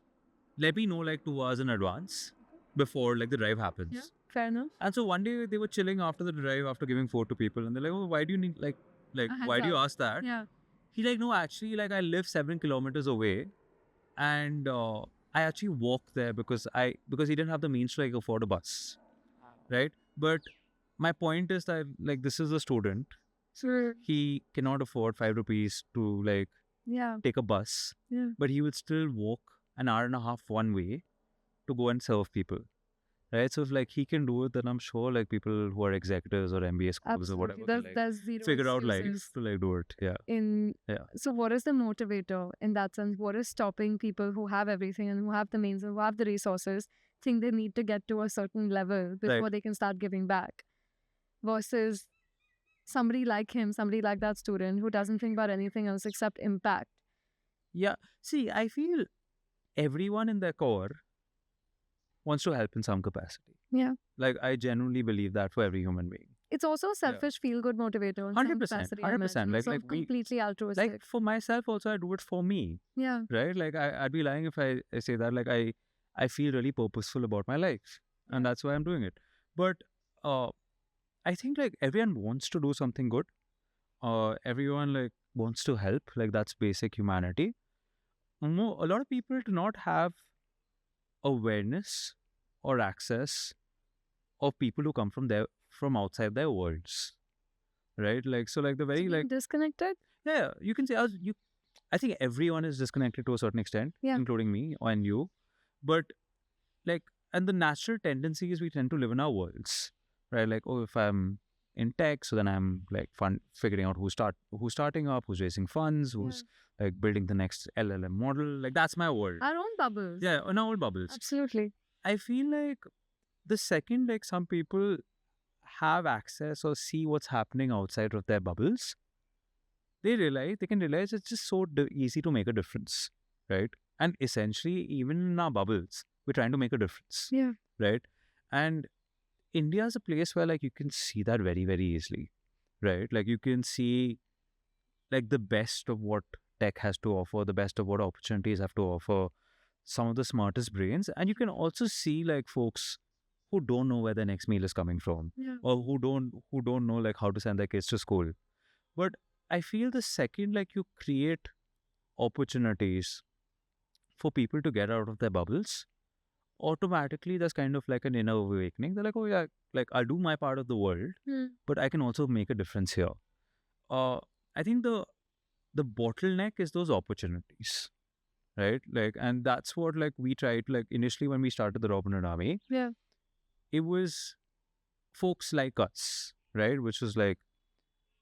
S1: let me know like 2 hours in advance before like the drive happens.
S2: Yeah. Fair enough.
S1: And so one day they were chilling after the drive, after giving food to people, and they're like, "Oh, why do you need like
S2: A heads
S1: why do you
S2: up.
S1: ask that?"
S2: Yeah.
S1: He's like, "No, actually, like I live 7 kilometers away, and I actually walk there because he didn't have the means to like afford a bus, right? But my point is that like this is a student,
S2: Sure.
S1: he cannot afford 5 rupees to like
S2: Yeah.
S1: take a bus,
S2: Yeah.
S1: but he would still walk an hour and a half one way to go and serve people." Right, so if like he can do it, then I'm sure like people who are executives or MBA schools or
S2: Absolutely.
S1: whatever
S2: There's,
S1: can like
S2: there's zero
S1: figure out
S2: excuses
S1: life to like do it. Yeah,
S2: in
S1: yeah.
S2: So what is the motivator in that sense? What is stopping people who have everything and who have the means and who have the resources think they need to get to a certain level before
S1: Right.
S2: they can start giving back, versus somebody like him, somebody like that student who doesn't think about anything else except impact?
S1: Yeah. See, I feel everyone in their core wants to help in some capacity.
S2: Yeah.
S1: Like I genuinely believe that for every human being.
S2: It's also a selfish feel-good motivator in some
S1: 100%.
S2: capacity, I
S1: 100%.
S2: imagine.
S1: Like
S2: So
S1: like we
S2: completely altruistic.
S1: like for myself also I do it for me.
S2: Yeah.
S1: Right? Like I'd be lying if I say that like I feel really purposeful about my life. And that's why I'm doing it. But I think like everyone wants to do something good. Everyone like wants to help. Like that's basic humanity. A lot of people do not have awareness or access of people who come from outside their worlds. Right? Like so like the very
S2: Being
S1: like
S2: disconnected?
S1: yeah, you can say I think everyone is disconnected to a certain extent,
S2: Yeah.
S1: including me and you. But like, and the natural tendency is we tend to live in our worlds, right? Like, oh, if I'm in tech, so then I'm like figuring out who's starting up, who's raising funds, who's like building the next LLM model. Like that's my world.
S2: Our own bubbles.
S1: Yeah, in our own bubbles.
S2: Absolutely.
S1: I feel like the second like some people have access or see what's happening outside of their bubbles, they can realize it's just so easy to make a difference, right? And essentially, even in our bubbles, we're trying to make a difference,
S2: Yeah.
S1: right? And India is a place where like you can see that very, very easily, right? Like you can see like the best of what tech has to offer, the best of what opportunities have to offer, some of the smartest brains, and you can also see like folks who don't know where their next meal is coming from,
S2: Yeah.
S1: or who don't know like how to send their kids to school. But I feel the second like you create opportunities for people to get out of their bubbles, automatically there's kind of like an inner awakening. They're like, oh yeah, like I'll do my part of the world, but I can also make a difference here. I think the bottleneck is those opportunities, right? Like, and that's what like we tried like initially when we started the Robin Hood Army.
S2: Yeah.
S1: It was folks like us, right? Which was like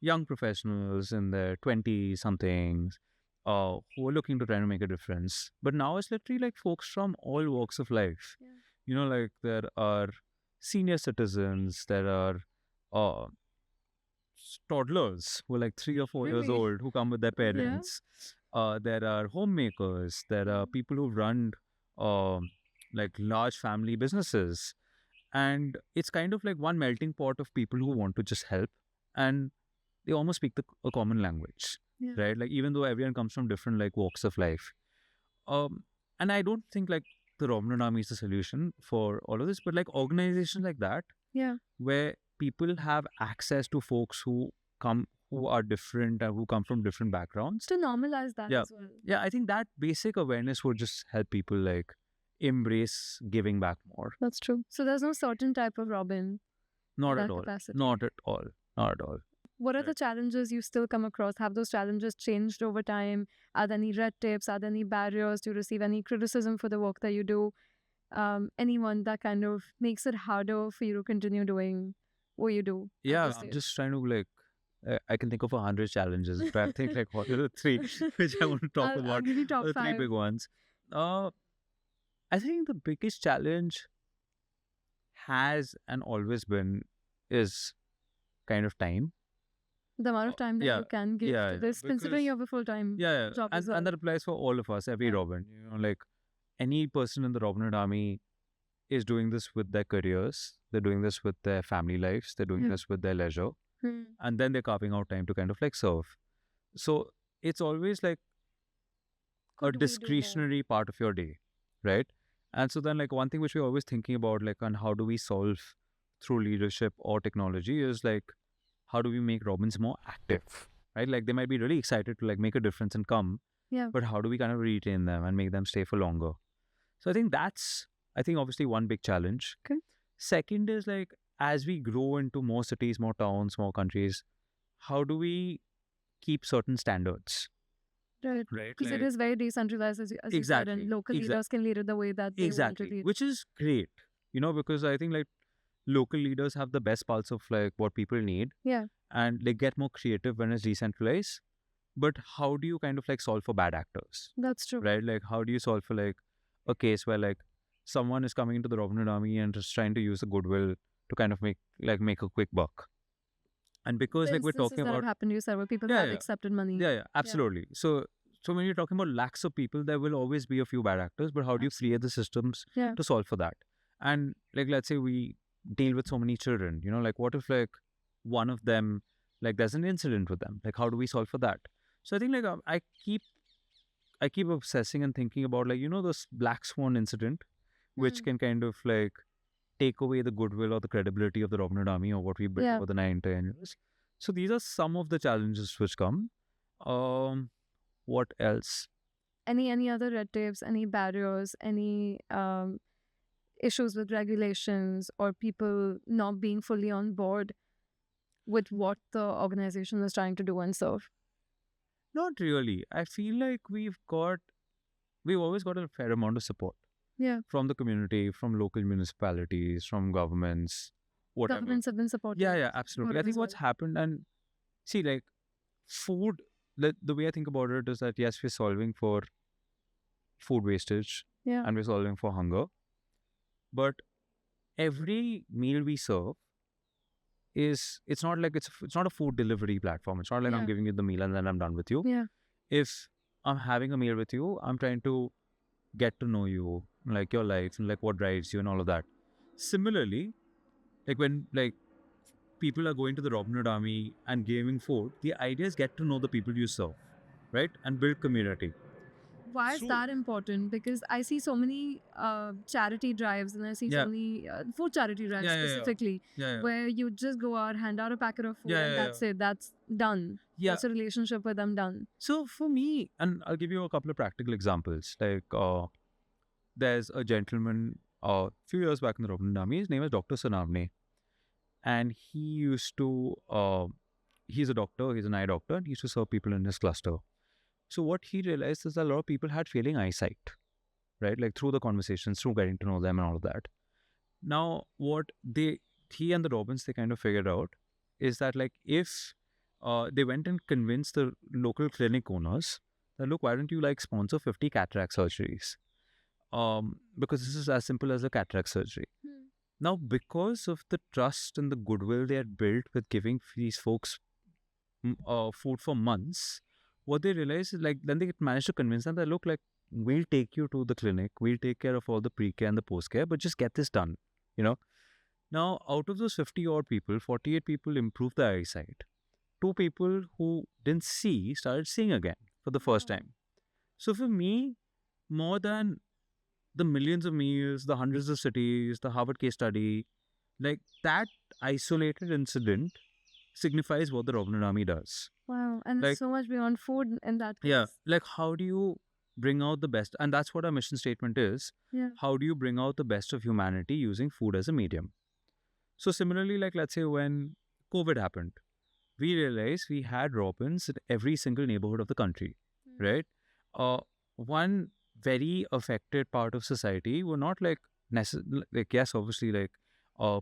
S1: young professionals in their 20 somethings who are looking to try to make a difference. But now it's literally like folks from all walks of life.
S2: Yeah.
S1: You know, like there are senior citizens, there are uh, toddlers who are like 3 or 4 years
S2: Really?
S1: old who come with their
S2: Yeah.
S1: parents. There are homemakers. There are people who run um like large family businesses, and it's kind of like one melting pot of people who want to just help, and they almost speak a common language,
S2: Yeah.
S1: right? Like even though everyone comes from different like walks of life, um, and I don't think like the Robin Army is the solution for all of this, but like organizations like that
S2: Yeah.
S1: where people have access to folks who are different and who come from different backgrounds.
S2: To normalize that
S1: Yeah.
S2: as well.
S1: Yeah, I think that basic awareness would just help people like embrace giving back more.
S2: That's true. So there's no certain type of Robin.
S1: Not
S2: that
S1: at all.
S2: capacity.
S1: Not at all. Not at all.
S2: What are the
S1: Right.
S2: challenges you still come across? Have those challenges changed over time? Are there any red tapes? Are there any barriers? Do you receive any criticism for the work that you do? Anyone that kind of makes it harder for you to continue doing what you do? at
S1: Yeah,
S2: this
S1: I'm
S2: stage?
S1: just trying to like I can think of 100 challenges, but I think like what are the three which I want to talk
S2: I'll
S1: about?
S2: give you top
S1: The three
S2: five.
S1: big ones. I think the biggest challenge has and always been is kind of time.
S2: The amount of time that
S1: yeah,
S2: you can give
S1: yeah,
S2: to
S1: yeah,
S2: this, considering
S1: because-
S2: you have a full-time
S1: Yeah,
S2: job as well.
S1: and that applies for all of us, every
S2: Yeah.
S1: Robin. Like any person in the Robin Army is doing this with their careers. They're doing this with their family lives. They're doing
S2: Yeah.
S1: this with their leisure,
S2: Hmm.
S1: and then they're carving out time to kind of like serve. So it's always like
S2: Could we
S1: a
S2: do more?
S1: discretionary part of your day, right? And so then like one thing which we're always thinking about like on how do we solve through leadership or technology is like how do we make Robins more active, right? Like they might be really excited to like make a difference and come,
S2: Yeah.
S1: but how do we kind of retain them and make them stay for longer? So I think obviously one big challenge.
S2: Okay.
S1: Second is like as we grow into more cities, more towns, more countries, how do we keep certain standards?
S2: Right.
S1: Right.
S2: Because it is very decentralized, as you said,
S1: Exactly,
S2: and local
S1: exa-
S2: leaders can lead it the way that they want to
S1: Exactly,
S2: lead.
S1: which is great, because I think like local leaders have the best pulse of like what people need.
S2: Yeah.
S1: And they get more creative when it's decentralized. But how do you kind of like solve for bad actors,
S2: That's true.
S1: right? Like how do you solve for like a case where like someone is coming into the Robin Hood Army and just trying to use the goodwill to kind of make a quick buck. And because
S2: The
S1: like we're
S2: instances
S1: talking
S2: that have
S1: about
S2: happened to you, sir, where people
S1: Yeah,
S2: have
S1: yeah.
S2: accepted money.
S1: yeah, absolutely. So when you're talking about lakhs of people, there will always be a few bad actors, but how do you create the systems
S2: Yeah.
S1: to solve for that? And like let's say we deal with so many children, like what if like one of them like there's an incident with them? Like how do we solve for that? So I think like I keep obsessing and thinking about like this black swan incident, which
S2: Hmm.
S1: can kind of like take away the goodwill or the credibility of the Robin Hood Army or what we built
S2: Yeah.
S1: over the 9-10 years. So these are some of the challenges which come. What else?
S2: Any other red tapes, any barriers, any issues with regulations or people not being fully on board with what the organization is trying to do and serve?
S1: Not really. I feel like we've always got a fair amount of support.
S2: Yeah.
S1: From the community, from local municipalities, from governments, whatever.
S2: Governments have been supportive.
S1: Yeah, absolutely. I
S2: supportive
S1: think
S2: as
S1: what's
S2: well.
S1: happened, and see, like food, the way I think about it is that yes, we're solving for food wastage
S2: Yeah.
S1: and we're solving for hunger, but every meal we serve it's not like it's not a food delivery platform. It's not like I'm
S2: Yeah.
S1: giving you the meal and then I'm done with you.
S2: Yeah.
S1: If I'm having a meal with you, I'm trying to get to know you, like your life and like what drives you and all of that. Similarly, like when like people are going to the Robin Hood Army and giving food, the idea is get to know the people you serve, right? And build community.
S2: Why is
S1: So-
S2: that important? Because I see so many charity drives and I see
S1: Yeah.
S2: so many food charity drives
S1: Yeah, yeah, yeah.
S2: specifically
S1: Yeah,
S2: where you just go out, hand out a packet of food
S1: Yeah,
S2: and
S1: yeah,
S2: that's it. That's done.
S1: yeah.
S2: That's a relationship with them done.
S1: So for me, and I'll give you a couple of practical examples. Like there's a gentleman a few years back in the Robin Hood Army. His name is Dr. Sanavne. And he used to, he's a doctor, he's an eye doctor, and he used to serve people in his cluster. So what he realized is that a lot of people had failing eyesight, right? Like through the conversations, through getting to know them and all of that. Now, he and the Robins, they kind of figured out is that like if they went and convinced the local clinic owners that, look, why don't you like sponsor 50 cataract surgeries? Because this is as simple as a cataract surgery. Now, because of the trust and the goodwill they had built with giving these folks food for months, what they realized is like then they managed to convince them that look, like we'll take you to the clinic, we'll take care of all the pre-care and the post-care, but just get this done, you know. Now, out of those 50 odd people, 48 people improved their eyesight. Two people who didn't see started seeing again for the first time. So for me, more than the millions of meals, the hundreds of cities, the Harvard case study, like that isolated incident signifies what the Robin Hood Army does.
S2: Wow. And
S1: Like,
S2: it's so much beyond food in that case.
S1: yeah, like how do you bring out the best? And that's what our mission statement is.
S2: Yeah.
S1: How do you bring out the best of humanity using food as a medium? So similarly, like let's say when COVID happened, we realized we had robins in every single neighborhood of the country, right? One very affected part of society were not like like yes, obviously like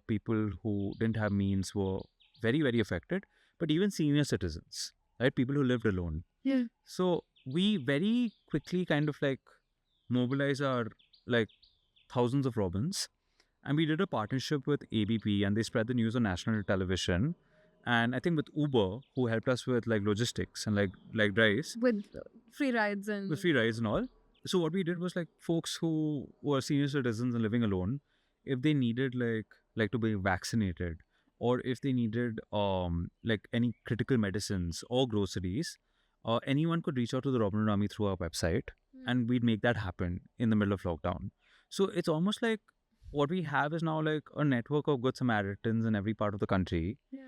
S1: people who didn't have means were very very affected, but even senior citizens, right? People who lived alone.
S2: Yeah.
S1: So we very quickly kind of like mobilize our like thousands of robins, and we did a partnership with ABP, and they spread the news on national television. And I think with Uber, who helped us with like logistics and like drives,
S2: With free rides and
S1: with free rides and all. So what we did was like folks who were senior citizens and living alone, if they needed like to be vaccinated, or if they needed like any critical medicines or groceries, anyone could reach out to the Robin Hood Army through our website, and we'd make that happen in the middle of lockdown. So it's almost like what we have is now like a network of good Samaritans in every part of the country.
S2: yeah.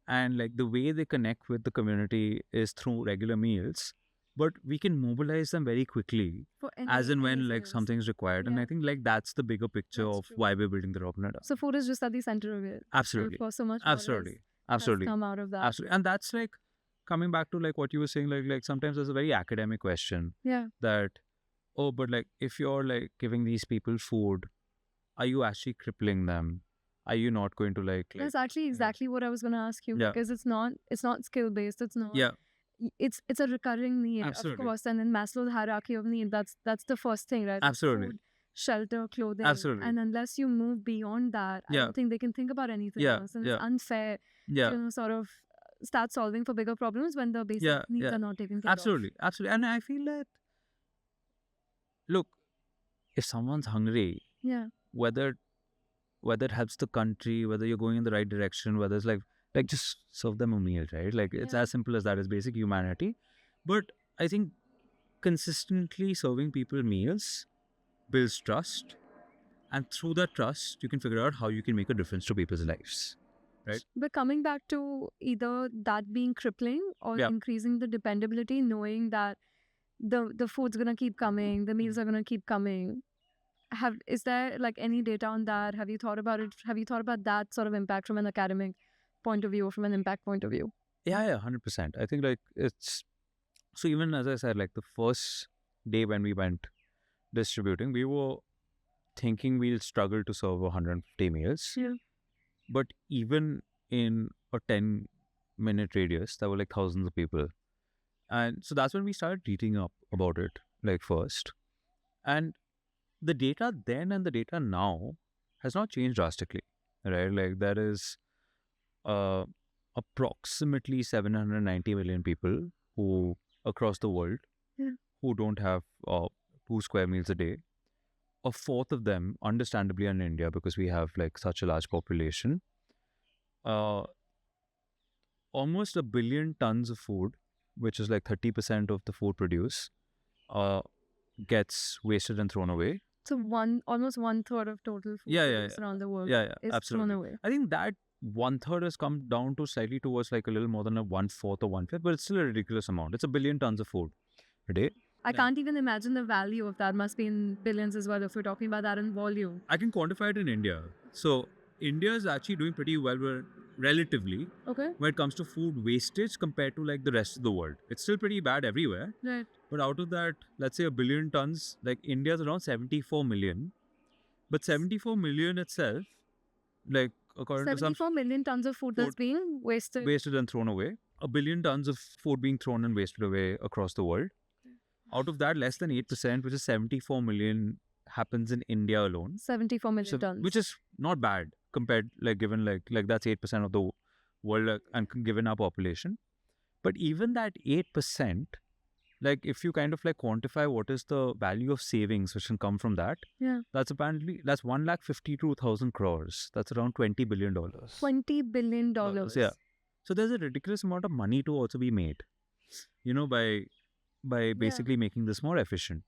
S1: And like the way they connect with the community is through regular meals, but we can mobilize them very quickly
S2: For
S1: as and when
S2: anything
S1: like
S2: else.
S1: something's required. And
S2: Yeah.
S1: I think like that's the bigger picture
S2: That's
S1: of
S2: true.
S1: why we're building the Robin Hood Army.
S2: So food is just at the center of it.
S1: Absolutely.
S2: Of course, so much more
S1: Absolutely.
S2: has
S1: Absolutely.
S2: come out of that.
S1: Absolutely. And that's like coming back to like what you were saying, like sometimes there's a very academic question
S2: Yeah.
S1: that, oh, but like if you're like giving these people food, are you actually crippling them? Are you not going to like
S2: That's actually exactly what I was going to ask you,
S1: Yeah.
S2: because it's not skill based. It's not.
S1: yeah,
S2: It's a recurring need,
S1: Absolutely.
S2: of course. And in Maslow's hierarchy of need, that's the first thing, right? Like
S1: Absolutely.
S2: food, shelter, clothing.
S1: Absolutely.
S2: And unless you move beyond that, I
S1: Yeah.
S2: don't think they can think about anything
S1: Yeah,
S2: else. And
S1: yeah.
S2: it's unfair
S1: yeah.
S2: to sort of start solving for bigger problems when the basic
S1: Yeah,
S2: needs
S1: yeah.
S2: are not taken care of.
S1: Absolutely, absolutely. And I feel that, look, if someone's hungry,
S2: Yeah.
S1: whether it helps the country, whether you're going in the right direction, whether it's like just serve them a meal, right? Like it's
S2: Yeah.
S1: as simple as that. It's basic humanity. But I think consistently serving people meals builds trust, and through that trust, you can figure out how you can make a difference to people's lives. Right.
S2: But coming back to either that being crippling or
S1: Yeah.
S2: increasing the dependability, knowing that the food's gonna keep coming, the meals are gonna keep coming. Is there like any data on that? Have you thought about it? Have you thought about that sort of impact from an academic point of view or from an impact point of view?
S1: Yeah, 100%. I think like it's so even as I said, like the first day when we went distributing, we were thinking we'll struggle to serve 150 meals.
S2: Yeah.
S1: But even in a 10-minute radius, there were like thousands of people. And so that's when we started reading up about it, like first. And the data then and the data now has not changed drastically, right? Like there is approximately 790 million people who across the world
S2: Yeah.
S1: who don't have 2 square meals a day. A fourth of them, understandably, are in India because we have like such a large population. Almost 1 billion tons of food, which is like 30% of the food produced, gets wasted and thrown away.
S2: So almost 1/3 of total food
S1: Yeah, yeah,
S2: produced around the world
S1: Yeah,
S2: is
S1: absolutely.
S2: thrown away.
S1: I think that 1/3 has come down to slightly towards like a little more than a 1/4 or 1/5, but it's still a ridiculous amount. It's 1 billion tons of food a day.
S2: I
S1: Yeah.
S2: can't even imagine the value of that. Must be in billions as well if we're talking about that in volume.
S1: I can quantify it in India. So India is actually doing pretty well relatively
S2: Okay.
S1: when it comes to food wastage compared to like the rest of the world. It's still pretty bad everywhere.
S2: Right.
S1: But out of that, let's say 1 billion tons, like India's around 74 million. But 74 million itself, like according to some
S2: 74 million tons of food that's being wasted.
S1: wasted and thrown away, 1 billion tons of food being thrown and wasted away across the world. Out of that, less than 8%, which is 74 million, happens in India alone.
S2: 74 million
S1: So-
S2: tons.
S1: which is not bad. compared, like given like that's 8% of the world, and given our population. But even that 8%, like if you kind of like quantify what is the value of savings which can come from that,
S2: Yeah.
S1: that's 1,52,000 crores. That's around $20 billion.
S2: $20 billion.
S1: Yeah. So there's a ridiculous amount of money to also be made, by basically making this more efficient.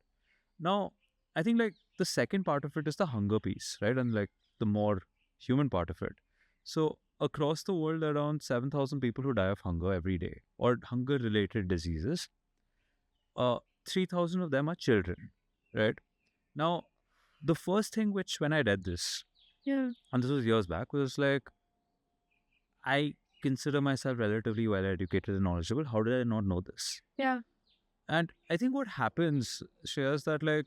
S1: Now, I think like the second part of it is the hunger piece, right? And like the more human part of it. So across the world, around 7,000 people who die of hunger every day, or hunger related diseases. 3,000 of them are children, right? Now, the first thing which when I read this,
S2: Yeah.
S1: and this was years back, was like, I consider myself relatively well educated and knowledgeable. How did I not know this?
S2: Yeah.
S1: And I think what happens, Shreya, is that like,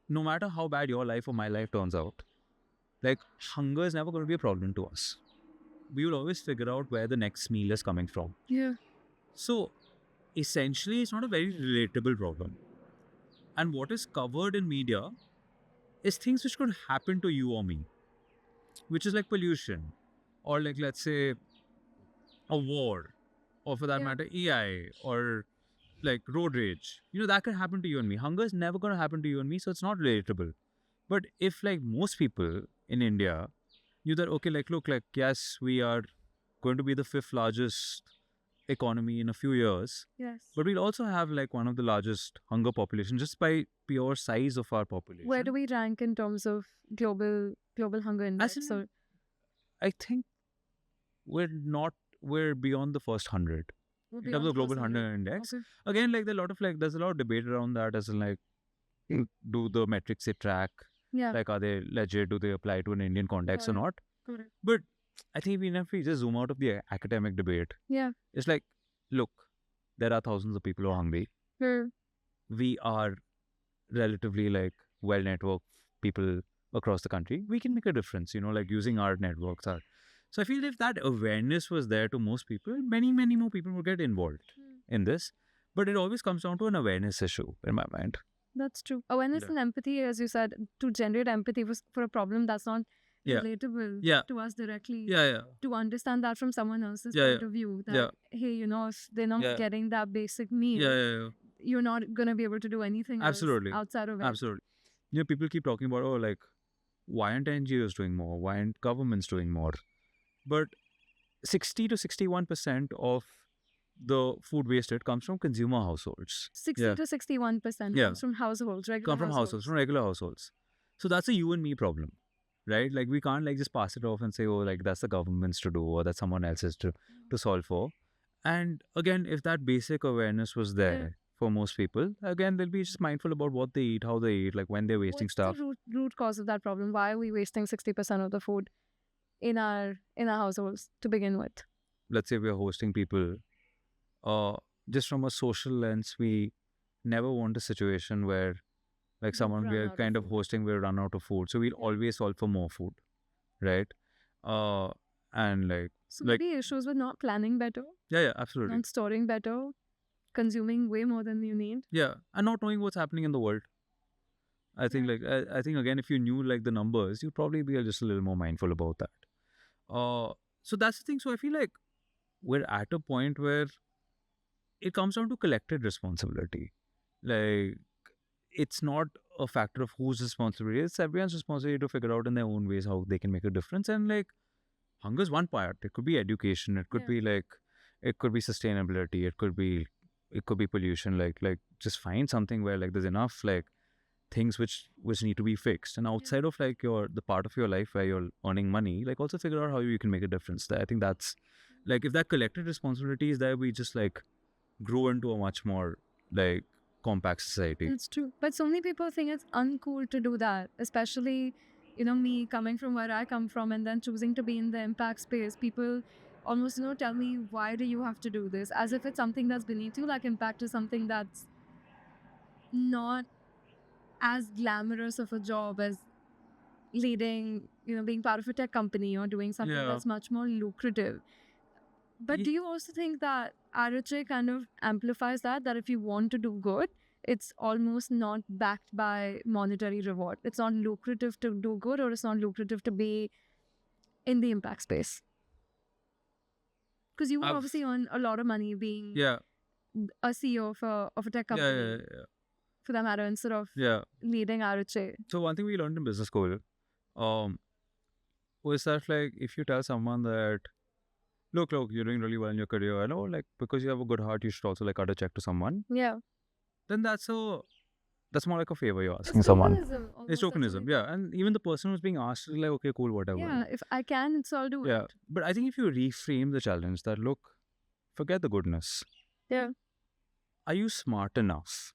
S1: no matter how bad your life or my life turns out, like hunger is never going to be a problem to us. We will always figure out where the next meal is coming from.
S2: Yeah.
S1: So essentially, it's not a very relatable problem. And what is covered in media is things which could happen to you or me, which is like pollution, or like, let's say, a war, or for that
S2: Yeah.
S1: matter, AI, or like road rage. That could happen to you and me. Hunger is never going to happen to you and me, so it's not relatable. But if like most people in India knew that, okay, like, look, like, yes, we are going to be the fifth largest economy in a few years,
S2: Yes.
S1: but we'll also have like one of the largest hunger population just by pure size of our population.
S2: Where do we rank in terms of global hunger index?
S1: in- I think we're beyond the first 100 in terms of global hunger index.
S2: Okay.
S1: Again, like there's a lot of debate around that, as in like, do the metrics they track,
S2: Yeah.
S1: like, are they legit? Do they apply to an Indian context or
S2: Correct.
S1: not?
S2: Correct.
S1: But I think even if we just zoom out of the academic debate,
S2: Yeah.
S1: it's like, look, there are thousands of people who are hungry.
S2: Sure.
S1: We are relatively like well networked people across the country. We can make a difference, like using our networks. So I feel if that awareness was there to most people, many, many more people would get involved in this. But it always comes down to an awareness issue in my mind.
S2: That's true. Awareness
S1: Yeah.
S2: and empathy, as you said, to generate empathy was for a problem that's not
S1: Yeah.
S2: relatable
S1: Yeah.
S2: to us directly.
S1: Yeah.
S2: To understand that from someone else's
S1: Yeah,
S2: point of view, that
S1: Yeah.
S2: hey, if they're not
S1: Yeah.
S2: getting that basic meal,
S1: Yeah.
S2: you're not gonna be able to do anything
S1: Absolutely.
S2: else outside of it.
S1: Absolutely. People keep talking about, oh, like, why aren't NGOs doing more? Why aren't governments doing more? But 60 to 61% of the food wasted comes from consumer households.
S2: 60 to 61%
S1: Yeah.
S2: comes from households, regular
S1: Come from households, from regular households. So that's a you and me problem, right? Like, we can't like just pass it off and say, oh, like, that's the government's to do, or that's someone else's to solve for. And again, if that basic awareness was there for most people, again, they'll be just mindful about what they eat, how they eat, like when they're wasting
S2: What's
S1: stuff.
S2: the root cause of that problem? Why are we wasting 60% of the food in our households to begin with?
S1: Let's say we're hosting people, just from a social lens, we never want a situation where like someone
S2: run
S1: we're
S2: out of
S1: kind of
S2: food.
S1: hosting will run out of food. So we'll always solve for more food, right? And like,
S2: So
S1: like,
S2: maybe issues with not planning better,
S1: yeah, absolutely.
S2: not storing better, consuming way more than you need.
S1: Yeah, and not knowing what's happening in the world. I think like I think again, if you knew like the numbers, you'd probably be just a little more mindful about that. So that's the thing. So I feel like we're at a point where it comes down to collective responsibility. Like, it's not a factor of whose responsibility. It's everyone's responsibility to figure out in their own ways how they can make a difference. And like, hunger is one part. It could be education. It could
S2: Yeah.
S1: be like, it could be sustainability. It could be pollution. Like just find something where like there's enough like things which need to be fixed. And outside of like the part of your life where you're earning money, like also figure out how you can make a difference there. I think that's like, if that collective responsibility is there, we just like grow into a much more like compact society.
S2: It's true. But so many people think it's uncool to do that, especially, me coming from where I come from and then choosing to be in the impact space. People almost, tell me, why do you have to do this? As if it's something that's beneath you. Like, impact is something that's not as glamorous of a job as leading, being part of a tech company or doing something
S1: Yeah.
S2: that's much more lucrative. But do you also think that RHA kind of amplifies that if you want to do good, it's almost not backed by monetary reward. It's not lucrative to do good, or it's not lucrative to be in the impact space. Because you would
S1: I've-
S2: obviously earn a lot of money being
S1: Yeah.
S2: a CEO of a tech
S1: Yeah,
S2: company,
S1: yeah, yeah.
S2: for that matter, instead of
S1: Yeah.
S2: leading RHA.
S1: So one thing we learned in business school, was that like if you tell someone that, look, you're doing really well in your career, I know, like because you have a good heart, you should also like cut a check to someone.
S2: Yeah.
S1: Then that's more like a favor you're asking
S2: It's
S1: someone.
S2: tokenism.
S1: It's
S2: almost, that's what
S1: tokenism,
S2: it
S1: yeah. And even the person who's being asked is like, okay, cool,
S2: is.
S1: whatever.
S2: Yeah, if I can, so I'll do
S1: Yeah.
S2: it.
S1: But I think if you reframe the challenge that, look, forget the goodness.
S2: Yeah.
S1: Are you smart enough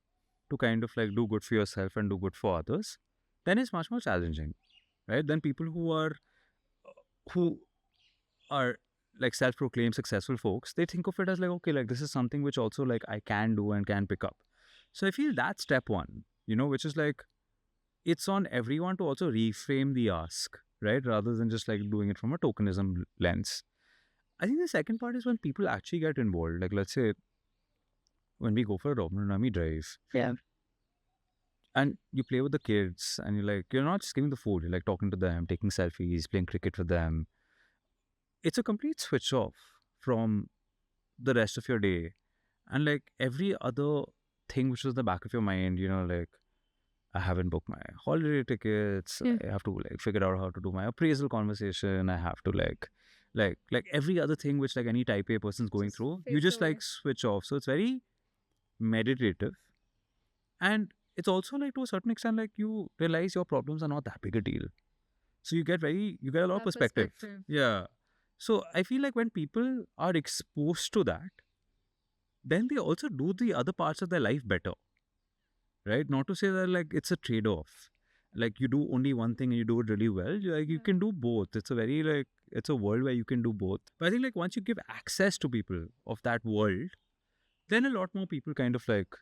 S1: to kind of like do good for yourself and do good for others? Then it's much more challenging, right? Then people who are like self-proclaimed successful folks, they think of it as like, okay, like this is something which also like I can do and can pick up. So I feel that's step one, which is like, it's on everyone to also reframe the ask, right? Rather than just like doing it from a tokenism lens. I think the second part is when people actually get involved. Like, let's say when we go for a Robin Army drive,
S2: Yeah.
S1: and you play with the kids, and you're not just giving the food, you're like talking to them, taking selfies, playing cricket with them. It's a complete switch off from the rest of your day. And like every other thing which is in the back of your mind, like, I haven't booked my holiday tickets.
S2: Yeah.
S1: I have to like figure out how to do my appraisal conversation. I have to like every other thing which like any type A person's going
S2: Just
S1: through. You
S2: fades
S1: just
S2: away.
S1: like switch off. So it's very meditative. And it's also like to a certain extent, like you realize your problems are not that big a deal. So you get a lot of
S2: That
S1: perspective.
S2: perspective.
S1: Yeah. So I feel like when people are exposed to that, then they also do the other parts of their life better. Right? Not to say that like it's a trade-off. Like you do only one thing and you do it really well. You
S2: Yeah.
S1: can do both. It's a world where you can do both. But I think like once you give access to people of that world, then a lot more people kind of like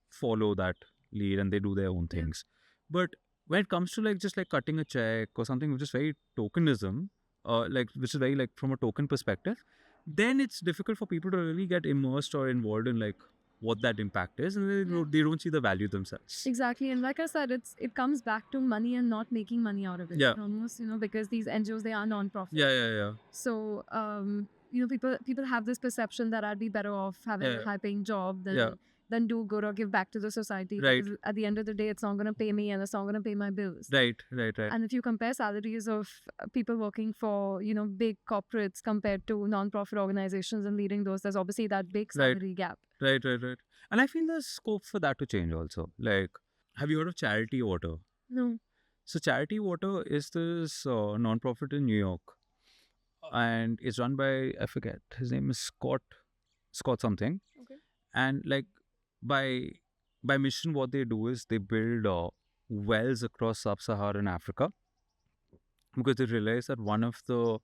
S1: follow that lead and they do their own
S2: Yeah.
S1: things. But when it comes to like just like cutting a check or something which is very tokenism, like which is very like from a token perspective, then it's difficult for people to really get immersed or involved in like what that impact is, and they don't see the value themselves.
S2: Exactly, and like I said, it comes back to money and not making money out of it.
S1: Yeah.
S2: Almost, because these NGOs, they are non-profit.
S1: Yeah.
S2: So, people have this perception that I'd be better off having
S1: Yeah.
S2: a high-paying job than
S1: Yeah.
S2: than do good or give back to the society.
S1: Right.
S2: Because at the end of the day, it's not going to pay me and it's not going to pay my bills.
S1: Right.
S2: And if you compare salaries of people working for, big corporates compared to non-profit organizations and leading those, there's obviously that big
S1: Right.
S2: salary gap.
S1: Right. And I feel there's scope for that to change also. Like, have you heard of Charity Water?
S2: No.
S1: So Charity Water is this non-profit in New York, and it's run by, I forget, his name is Scott something.
S2: Okay.
S1: And like by mission, what they do is they build wells across sub-Saharan Africa, because they realize that one of the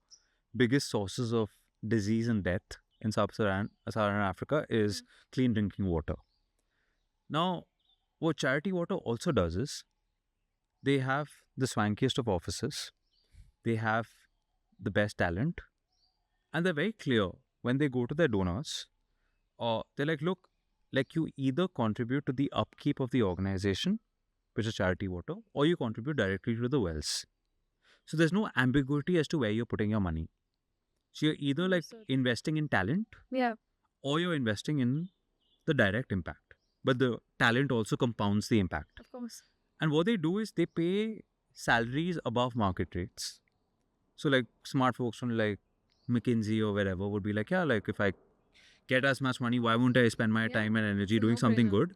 S1: biggest sources of disease and death in sub-Saharan Africa is clean drinking water. Now, what Charity Water also does is they have the swankiest of offices, they have the best talent, and they're very clear when they go to their donors. They're like, look, like you either contribute to the upkeep of the organization, which is Charity Water, or you contribute directly to the wells. So there's no ambiguity as to where you're putting your money. So you're either like
S2: Understood.
S1: investing in talent,
S2: Yeah.
S1: or you're investing in the direct impact. But the talent also compounds the impact.
S2: Of course.
S1: And what they do is they pay salaries above market rates. So like smart folks from like McKinsey or wherever would be like, yeah, like if I get as much money, why won't I spend my
S2: Yeah,
S1: time and energy
S2: it's a
S1: doing something
S2: no-brainer.
S1: good?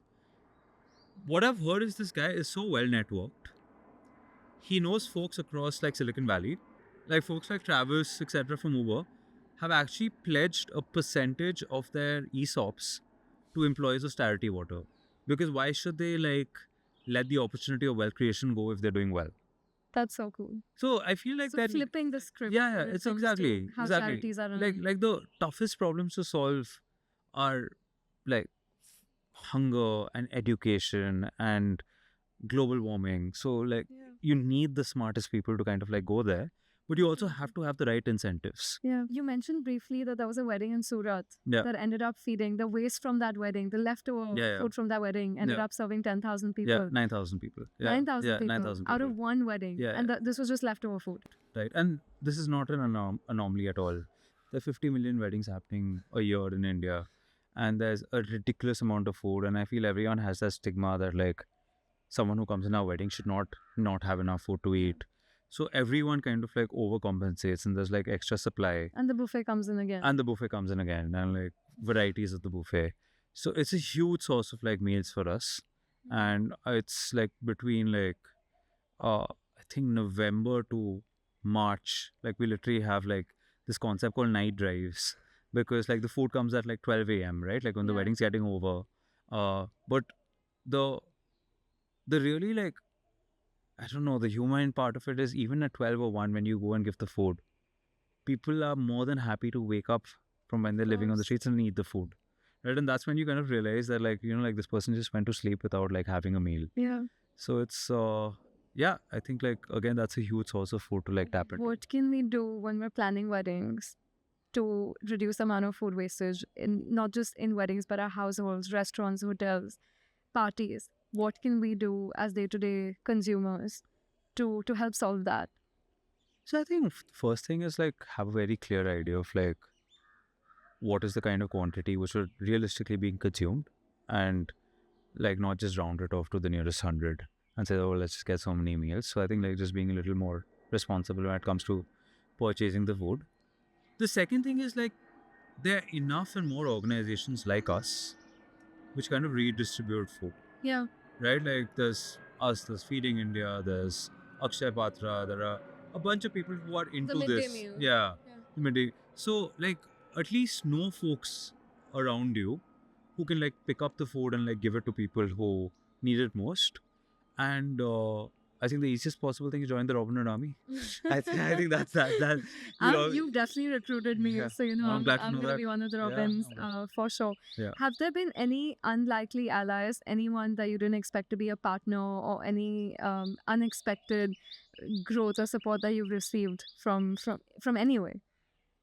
S1: What I've heard is this guy is so well networked. He knows folks across like Silicon Valley, like folks like Travis, etc. from Uber, have actually pledged a percentage of their ESOPs to employees of Charity Water. Because why should they like let the opportunity of wealth creation go if they're doing well?
S2: That's so cool.
S1: So I feel like
S2: So
S1: that.
S2: flipping the script.
S1: Yeah,
S2: when it
S1: it's
S2: comes to
S1: exactly
S2: how charities are run.
S1: like the toughest problems to solve are like hunger and education and global warming. So like
S2: Yeah.
S1: you need the smartest people to kind of like go there. but you also have to have the right incentives.
S2: Yeah. You mentioned briefly that there was a wedding in Surat
S1: Yeah.
S2: that ended up feeding the waste from that wedding, the leftover
S1: Yeah, yeah.
S2: food from that wedding ended
S1: Yeah.
S2: up serving 10,000
S1: Yeah,
S2: people.
S1: 9,000 people. Yeah,
S2: 9,000
S1: yeah,
S2: people
S1: 9,000
S2: out
S1: people.
S2: of one wedding.
S1: Yeah,
S2: And this was just leftover food.
S1: Right. And this is not an anomaly at all. There are 50 million weddings happening a year in India, and there's a ridiculous amount of food. And I feel everyone has that stigma that like someone who comes in our wedding should not have enough food to eat. So everyone kind of like overcompensates, and there's like extra supply,
S2: And the buffet comes in again.
S1: and the buffet comes in again, and like varieties of the buffet. So it's a huge source of like meals for us, and it's like between like I think November to March, like we literally have like this concept called night drives, because like the food comes at like 12 a.m., right? Like when the
S2: Yeah.
S1: wedding's getting over. But the really like, I don't know, the human part of it is even at 12 or 1 when you go and give the food, people are more than happy to wake up from when they're living on the
S2: course.
S1: streets and eat the food. Right. And that's when you kind of realize that like, like this person just went to sleep without like having a meal.
S2: Yeah.
S1: So it's yeah, I think like again that's a huge source of food to like tap into.
S2: What can we do when we're planning weddings to reduce the amount of food wastage in not just in weddings but our households, restaurants, hotels, parties? What can we do as day-to-day consumers to help solve that?
S1: So I think first thing is like have a very clear idea of like what is the kind of quantity which are realistically being consumed, and like not just round it off to the nearest 100 and say, oh, let's just get so many meals. So I think like just being a little more responsible when it comes to purchasing the food. The second thing is like there are enough and more organizations like us which kind of redistribute food,
S2: Yeah.
S1: right? Like there's us, there's Feeding India, there's Akshay Patra, there are a bunch of people who are into
S2: midday
S1: this.
S2: meal.
S1: Yeah,
S2: Yeah.
S1: midday. So like at least know folks around you who can like pick up the food and like give it to people who need it most. And I think the easiest possible thing is join the Robin Hood Army. I think that's that.
S2: You've definitely recruited me,
S1: Yeah.
S2: so
S1: I'm glad to know
S2: going to
S1: that.
S2: be one of the
S1: Yeah,
S2: Robins
S1: I'm glad.
S2: for sure.
S1: Yeah.
S2: Have there been any unlikely allies, anyone that you didn't expect to be a partner, or any unexpected growth or support that you've received from anywhere?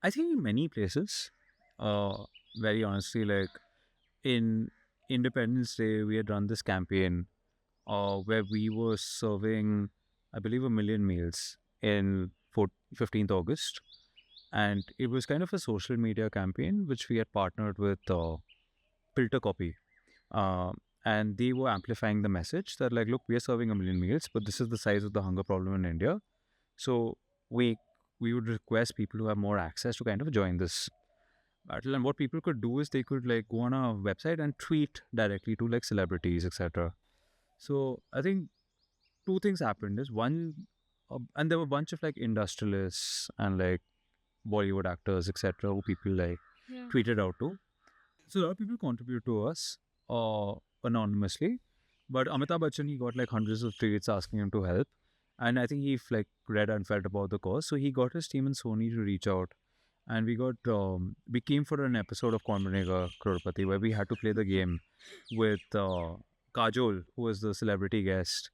S1: I think in many places, very honestly, like in Independence Day, we had run this campaign where we were serving, I believe, 1 million meals in 15th August. And it was kind of a social media campaign which we had partnered with Filter Copy. And they were amplifying the message that, like, look, we are serving 1 million meals, but this is the size of the hunger problem in India. So we would request people who have more access to kind of join this battle. And what people could do is they could like go on our website and tweet directly to like celebrities, etc. So I think two things happened. Is one, and there were a bunch of like industrialists and like Bollywood actors, etc., who people like tweeted out to. So a lot of people contribute to us anonymously. But Amitabh Bachchan, he got like hundreds of tweets asking him to help. And I think he like read and felt about the cause. So he got his team in Sony to reach out. And we came for an episode of Kaun Banega Crorepati where we had to play the game with Kajol, who was the celebrity guest.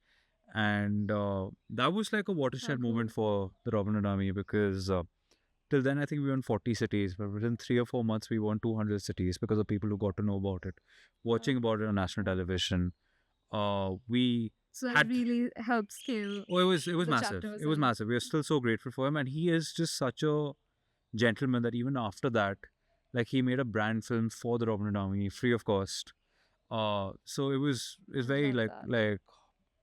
S1: And that was like a watershed moment for the Robin Hood Army because till then I think we were in 40 cities, but within 3 or 4 months we were in 200 cities because of people who got to know about it, watching about it on national television. We
S2: So
S1: had
S2: it really helped scale.
S1: it was
S2: the
S1: massive.
S2: chapters
S1: It was
S2: and-
S1: massive. We are still so grateful for him, and he is just such a gentleman that even after that, like he made a brand film for the Robin Hood Army free of cost. So it's very
S2: love
S1: like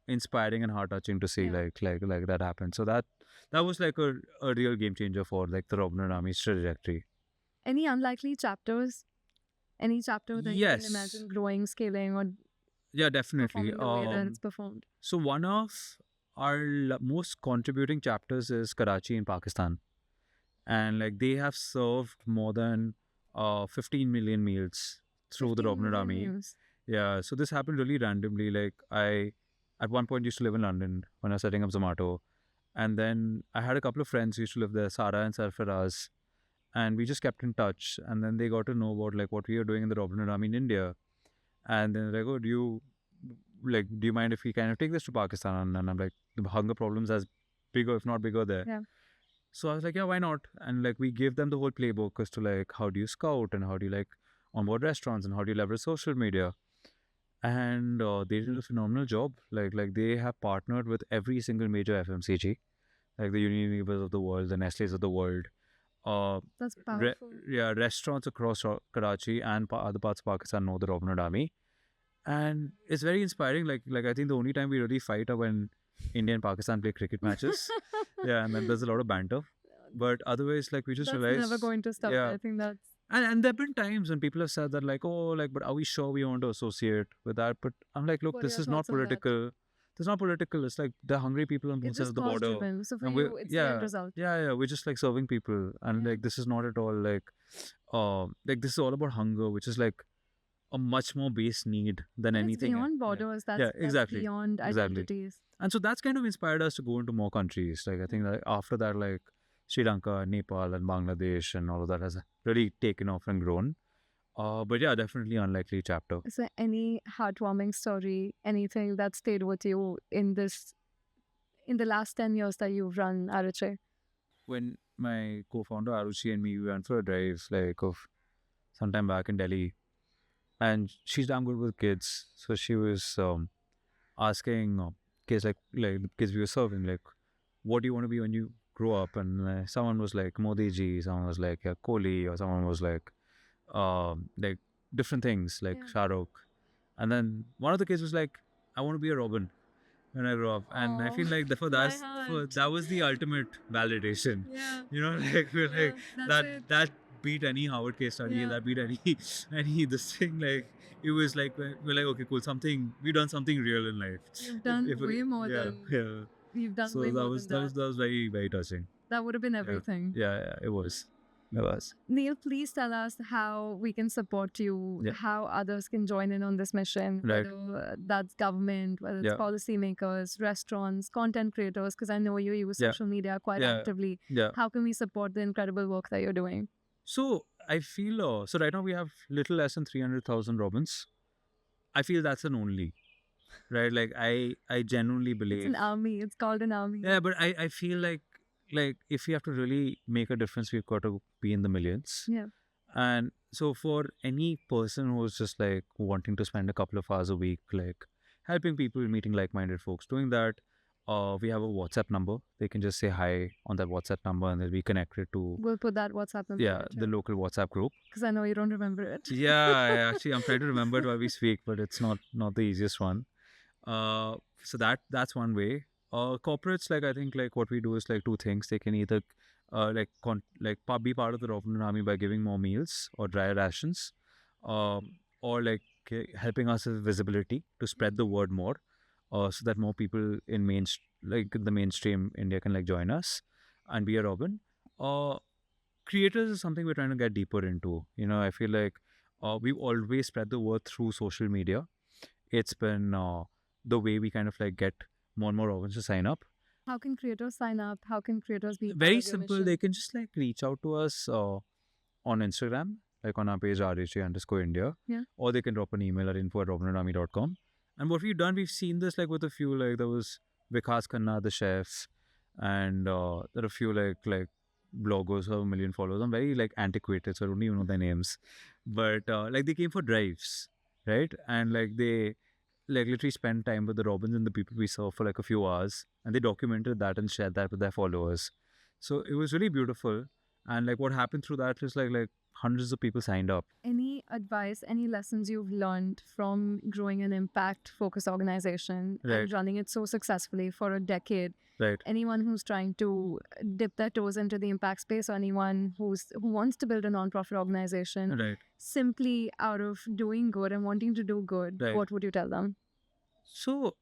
S1: inspiring and heart touching to see
S2: Yeah.
S1: like that happen. So that was like a real game changer for like the Robin Hood Army's trajectory.
S2: Any unlikely chapters? Any chapter that you
S1: Yes.
S2: can imagine growing, scaling, or
S1: Yeah, definitely.
S2: performing the way that it's performed?
S1: So one of our most contributing chapters is Karachi in Pakistan, and like they have served more than 15 million meals through the
S2: 15
S1: Robin Hood
S2: million
S1: Army.
S2: meals.
S1: Yeah, so this happened really randomly. Like I, at one point, used to live in London when I was setting up Zomato, and then I had a couple of friends who used to live there, Sara and Sarfaraz, and we just kept in touch. And then they got to know about like what we were doing in the Robin Hood Army in India, and then they're like, "Oh, do you mind if we kind of take this to Pakistan?" And I'm like, the hunger problem's as bigger, if not bigger, there.
S2: Yeah.
S1: So I was like, yeah, why not? And like we gave them the whole playbook as to like how do you scout and how do you like onboard restaurants and how do you leverage social media. And they did a phenomenal job. Like they have partnered with every single major FMCG, like the Unilevers of the world, the Nestle's of the world.
S2: That's
S1: Re-
S2: powerful.
S1: yeah, restaurants across Karachi and other parts of Pakistan know the Robin Hood Army, and it's very inspiring. Like I think the only time we really fight are when India and Pakistan play cricket matches. Yeah, and then there's a lot of banter. But otherwise, like we just
S2: That's
S1: realized,
S2: never going to stop.
S1: yeah.
S2: I think that's
S1: And there've been times when people have said that like, oh, like, but are we sure we want to associate with that? But I'm like, look,
S2: What are
S1: this
S2: your
S1: is not
S2: thoughts on that?
S1: political. This is not political. It's like the hungry people on both
S2: It's
S1: sides
S2: just
S1: of the
S2: cost
S1: border.
S2: driven. So for
S1: And
S2: you, it's the end result.
S1: yeah, we're just like serving people, and
S2: Yeah.
S1: like this is not at all like this is all about hunger, which is like a much more base need than
S2: And it's
S1: anything.
S2: beyond
S1: Yeah.
S2: borders.
S1: Yeah,
S2: That's
S1: exactly.
S2: beyond
S1: Exactly.
S2: identities.
S1: And so that's kind of inspired us to go into more countries. Like I think that after that, like Sri Lanka, Nepal, and Bangladesh, and all of that has really taken off and grown. But yeah, definitely unlikely chapter.
S2: Is there any heartwarming story, anything that stayed with you in the last 10 years that you've run Arache?
S1: When my co-founder Arushi and me we went for a drive like of sometime back in Delhi, and she's damn good with kids, so she was asking kids like the kids we were serving like, what do you want to be when you grow up? And someone was like Modi ji, someone was like Kohli, or someone was like different things like
S2: Yeah.
S1: Shah Rukh. And then one of the kids was like, I want to be a Robin when I grow up. And I feel
S2: Aw,
S1: like that was the ultimate validation.
S2: Yeah.
S1: You know, like we're
S2: Yeah,
S1: like
S2: that's it.
S1: that beat any Howard case study,
S2: Yeah.
S1: that beat any this thing. Like it was like we're like, okay, cool, we've done something real in life.
S2: You've done way more
S1: yeah,
S2: than
S1: yeah.
S2: you've done
S1: So
S2: way
S1: that
S2: more
S1: was
S2: than
S1: that was very very touching.
S2: That would have been everything.
S1: Yeah, it was. It was.
S2: Neil, please tell us how we can support you,
S1: Yeah.
S2: how others can join in on this mission,
S1: Right.
S2: whether that's government, whether it's
S1: Yeah.
S2: policymakers, restaurants, content creators, because I know you use
S1: Yeah.
S2: social media quite
S1: Yeah.
S2: actively.
S1: Yeah.
S2: How can we support the incredible work that you're doing?
S1: So I feel so right now we have little less than 300,000 Robins. I feel that's an only, right? Like I genuinely
S2: It's
S1: believe.
S2: an army. It's called an army.
S1: Yeah, but I feel like if we have to really make a difference, we've got to be in the millions.
S2: Yeah.
S1: And so for any person who's just like wanting to spend a couple of hours a week, like helping people, meeting like-minded folks, doing that, we have a WhatsApp number. They can just say hi on that WhatsApp number, and they'll be connected to
S2: We'll put that WhatsApp number.
S1: the local WhatsApp group.
S2: Because I know you don't remember it.
S1: Yeah, actually, I'm trying to remember it while we speak, but it's not the easiest one. So that's one way. Corporates, like I think, like what we do is like two things. They can either be part of the Robin Hood Army by giving more meals or dry rations, or like helping us with visibility to spread the word more, so that more people in the mainstream India can like join us and be a Robin. Creators is something we're trying to get deeper into. You know, I feel like we've always spread the word through social media. It's been the way we kind of like get more and more Robins to sign up.
S2: How can creators sign up? How can creators be part
S1: Very
S2: of your
S1: simple.
S2: mission?
S1: They can just like reach out to us on Instagram, like on our page RHA_India.
S2: Yeah.
S1: Or they can drop an email at info@robinhood.army.com. And what we've done, we've seen this like with a few, like there was Vikas Khanna, the chef, and there are a few like bloggers who have 1 million followers. I'm very like antiquated, so I don't even know their names. But like they came for drives, right? And like they like literally spend time with the Robins and the people we serve for like a few hours, and they documented that and shared that with their followers. So it was really beautiful. And like what happened through that is like hundreds of people signed up.
S2: Any advice, any lessons you've learned from growing an impact focused organization
S1: Right.
S2: and running it so successfully for a decade?
S1: Right.
S2: Anyone who's trying to dip their toes into the impact space, or anyone who wants to build a nonprofit organization
S1: Right.
S2: simply out of doing good and wanting to do good,
S1: Right.
S2: what would you tell them?
S1: So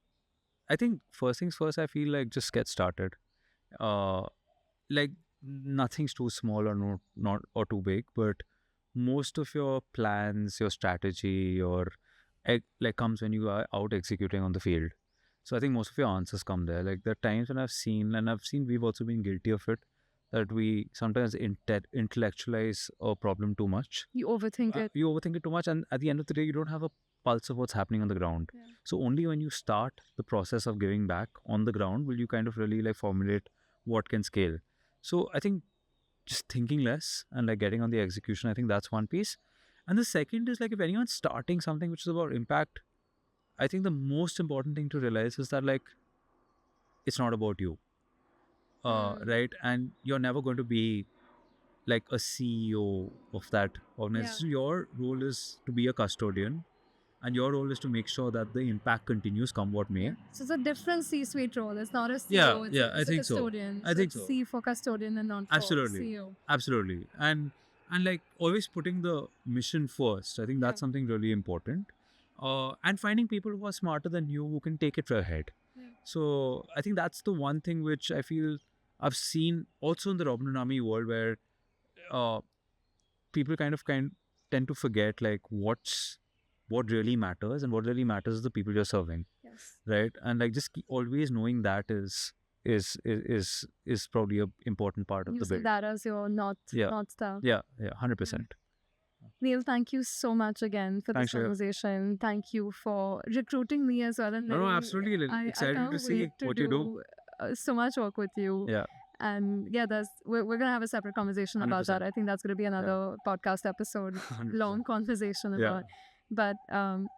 S1: I think first things first, I feel like just get started. Like nothing's too small or not or too big, but most of your plans, your strategy, like comes when you are out executing on the field. So I think most of your answers come there. Like there are times when I've seen we've also been guilty of it, that we sometimes intellectualize a problem too much.
S2: You overthink it.
S1: You overthink it too much, and at the end of the day, you don't have a pulse of what's happening on the ground.
S2: Yeah.
S1: So only when you start the process of giving back on the ground will you kind of really like formulate what can scale. So I think just thinking less and like getting on the execution, I think that's one piece. And the second is like if anyone's starting something which is about impact, I think the most important thing to realize is that like it's not about you, right? And you're never going to be like a CEO of that organization. Your role is to be a custodian, and your role is to make sure that the impact continues come what may.
S2: So it's a different C-suite role. It's not a
S1: Yeah,
S2: CEO.
S1: yeah, I
S2: It's a
S1: think so.
S2: custodian.
S1: I think
S2: it's
S1: so.
S2: C for custodian and not for
S1: Absolutely.
S2: CEO.
S1: Absolutely. And like always putting the mission first. I think that's something really important. And finding people who are smarter than you who can take it ahead. So I think that's the one thing which I feel I've seen also in the Robin Hood Army world where people tend to forget like what really matters, and what really matters is the people you're serving, right? And like just always knowing that is probably a important part of
S2: You
S1: the
S2: see
S1: build.
S2: that as your North Star.
S1: Yeah, 100%.
S2: Neel, thank you so much again for
S1: Thanks,
S2: this
S1: Shreya.
S2: conversation. Thank you for recruiting me as well. And
S1: No, absolutely.
S2: I
S1: Excited
S2: can't
S1: to see
S2: wait to
S1: what you do.
S2: so much work with you.
S1: Yeah.
S2: And yeah, we're going to have a separate conversation about
S1: 100%.
S2: that. I think that's going to be another podcast episode,
S1: 100%.
S2: long conversation
S1: Yeah.
S2: about. But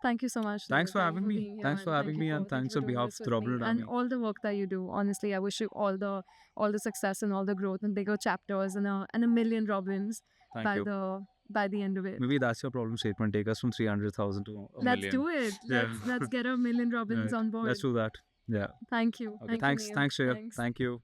S2: thank you so much.
S1: Thanks
S2: Neel.
S1: for having me.
S2: being here,
S1: Thanks for
S2: and
S1: having
S2: thank
S1: me,
S2: you
S1: and
S2: thank you
S1: thanks
S2: for
S1: on
S2: doing
S1: behalf
S2: this
S1: of the
S2: with me.
S1: Robin Hood
S2: And
S1: Army.
S2: all the work that you do. Honestly, I wish you all the success and all the growth and bigger chapters and a million Robins
S1: Thank you.
S2: by the end of it.
S1: Maybe that's your problem statement. Take us from 300,000 to a
S2: Let's
S1: million.
S2: do it.
S1: Yeah.
S2: Let's get a million Robins
S1: Right.
S2: on board.
S1: Let's do that. Yeah.
S2: Thank you.
S1: Okay.
S2: Thank you, Neel.
S1: Thanks, Shreya.
S2: Thanks.
S1: Thank you.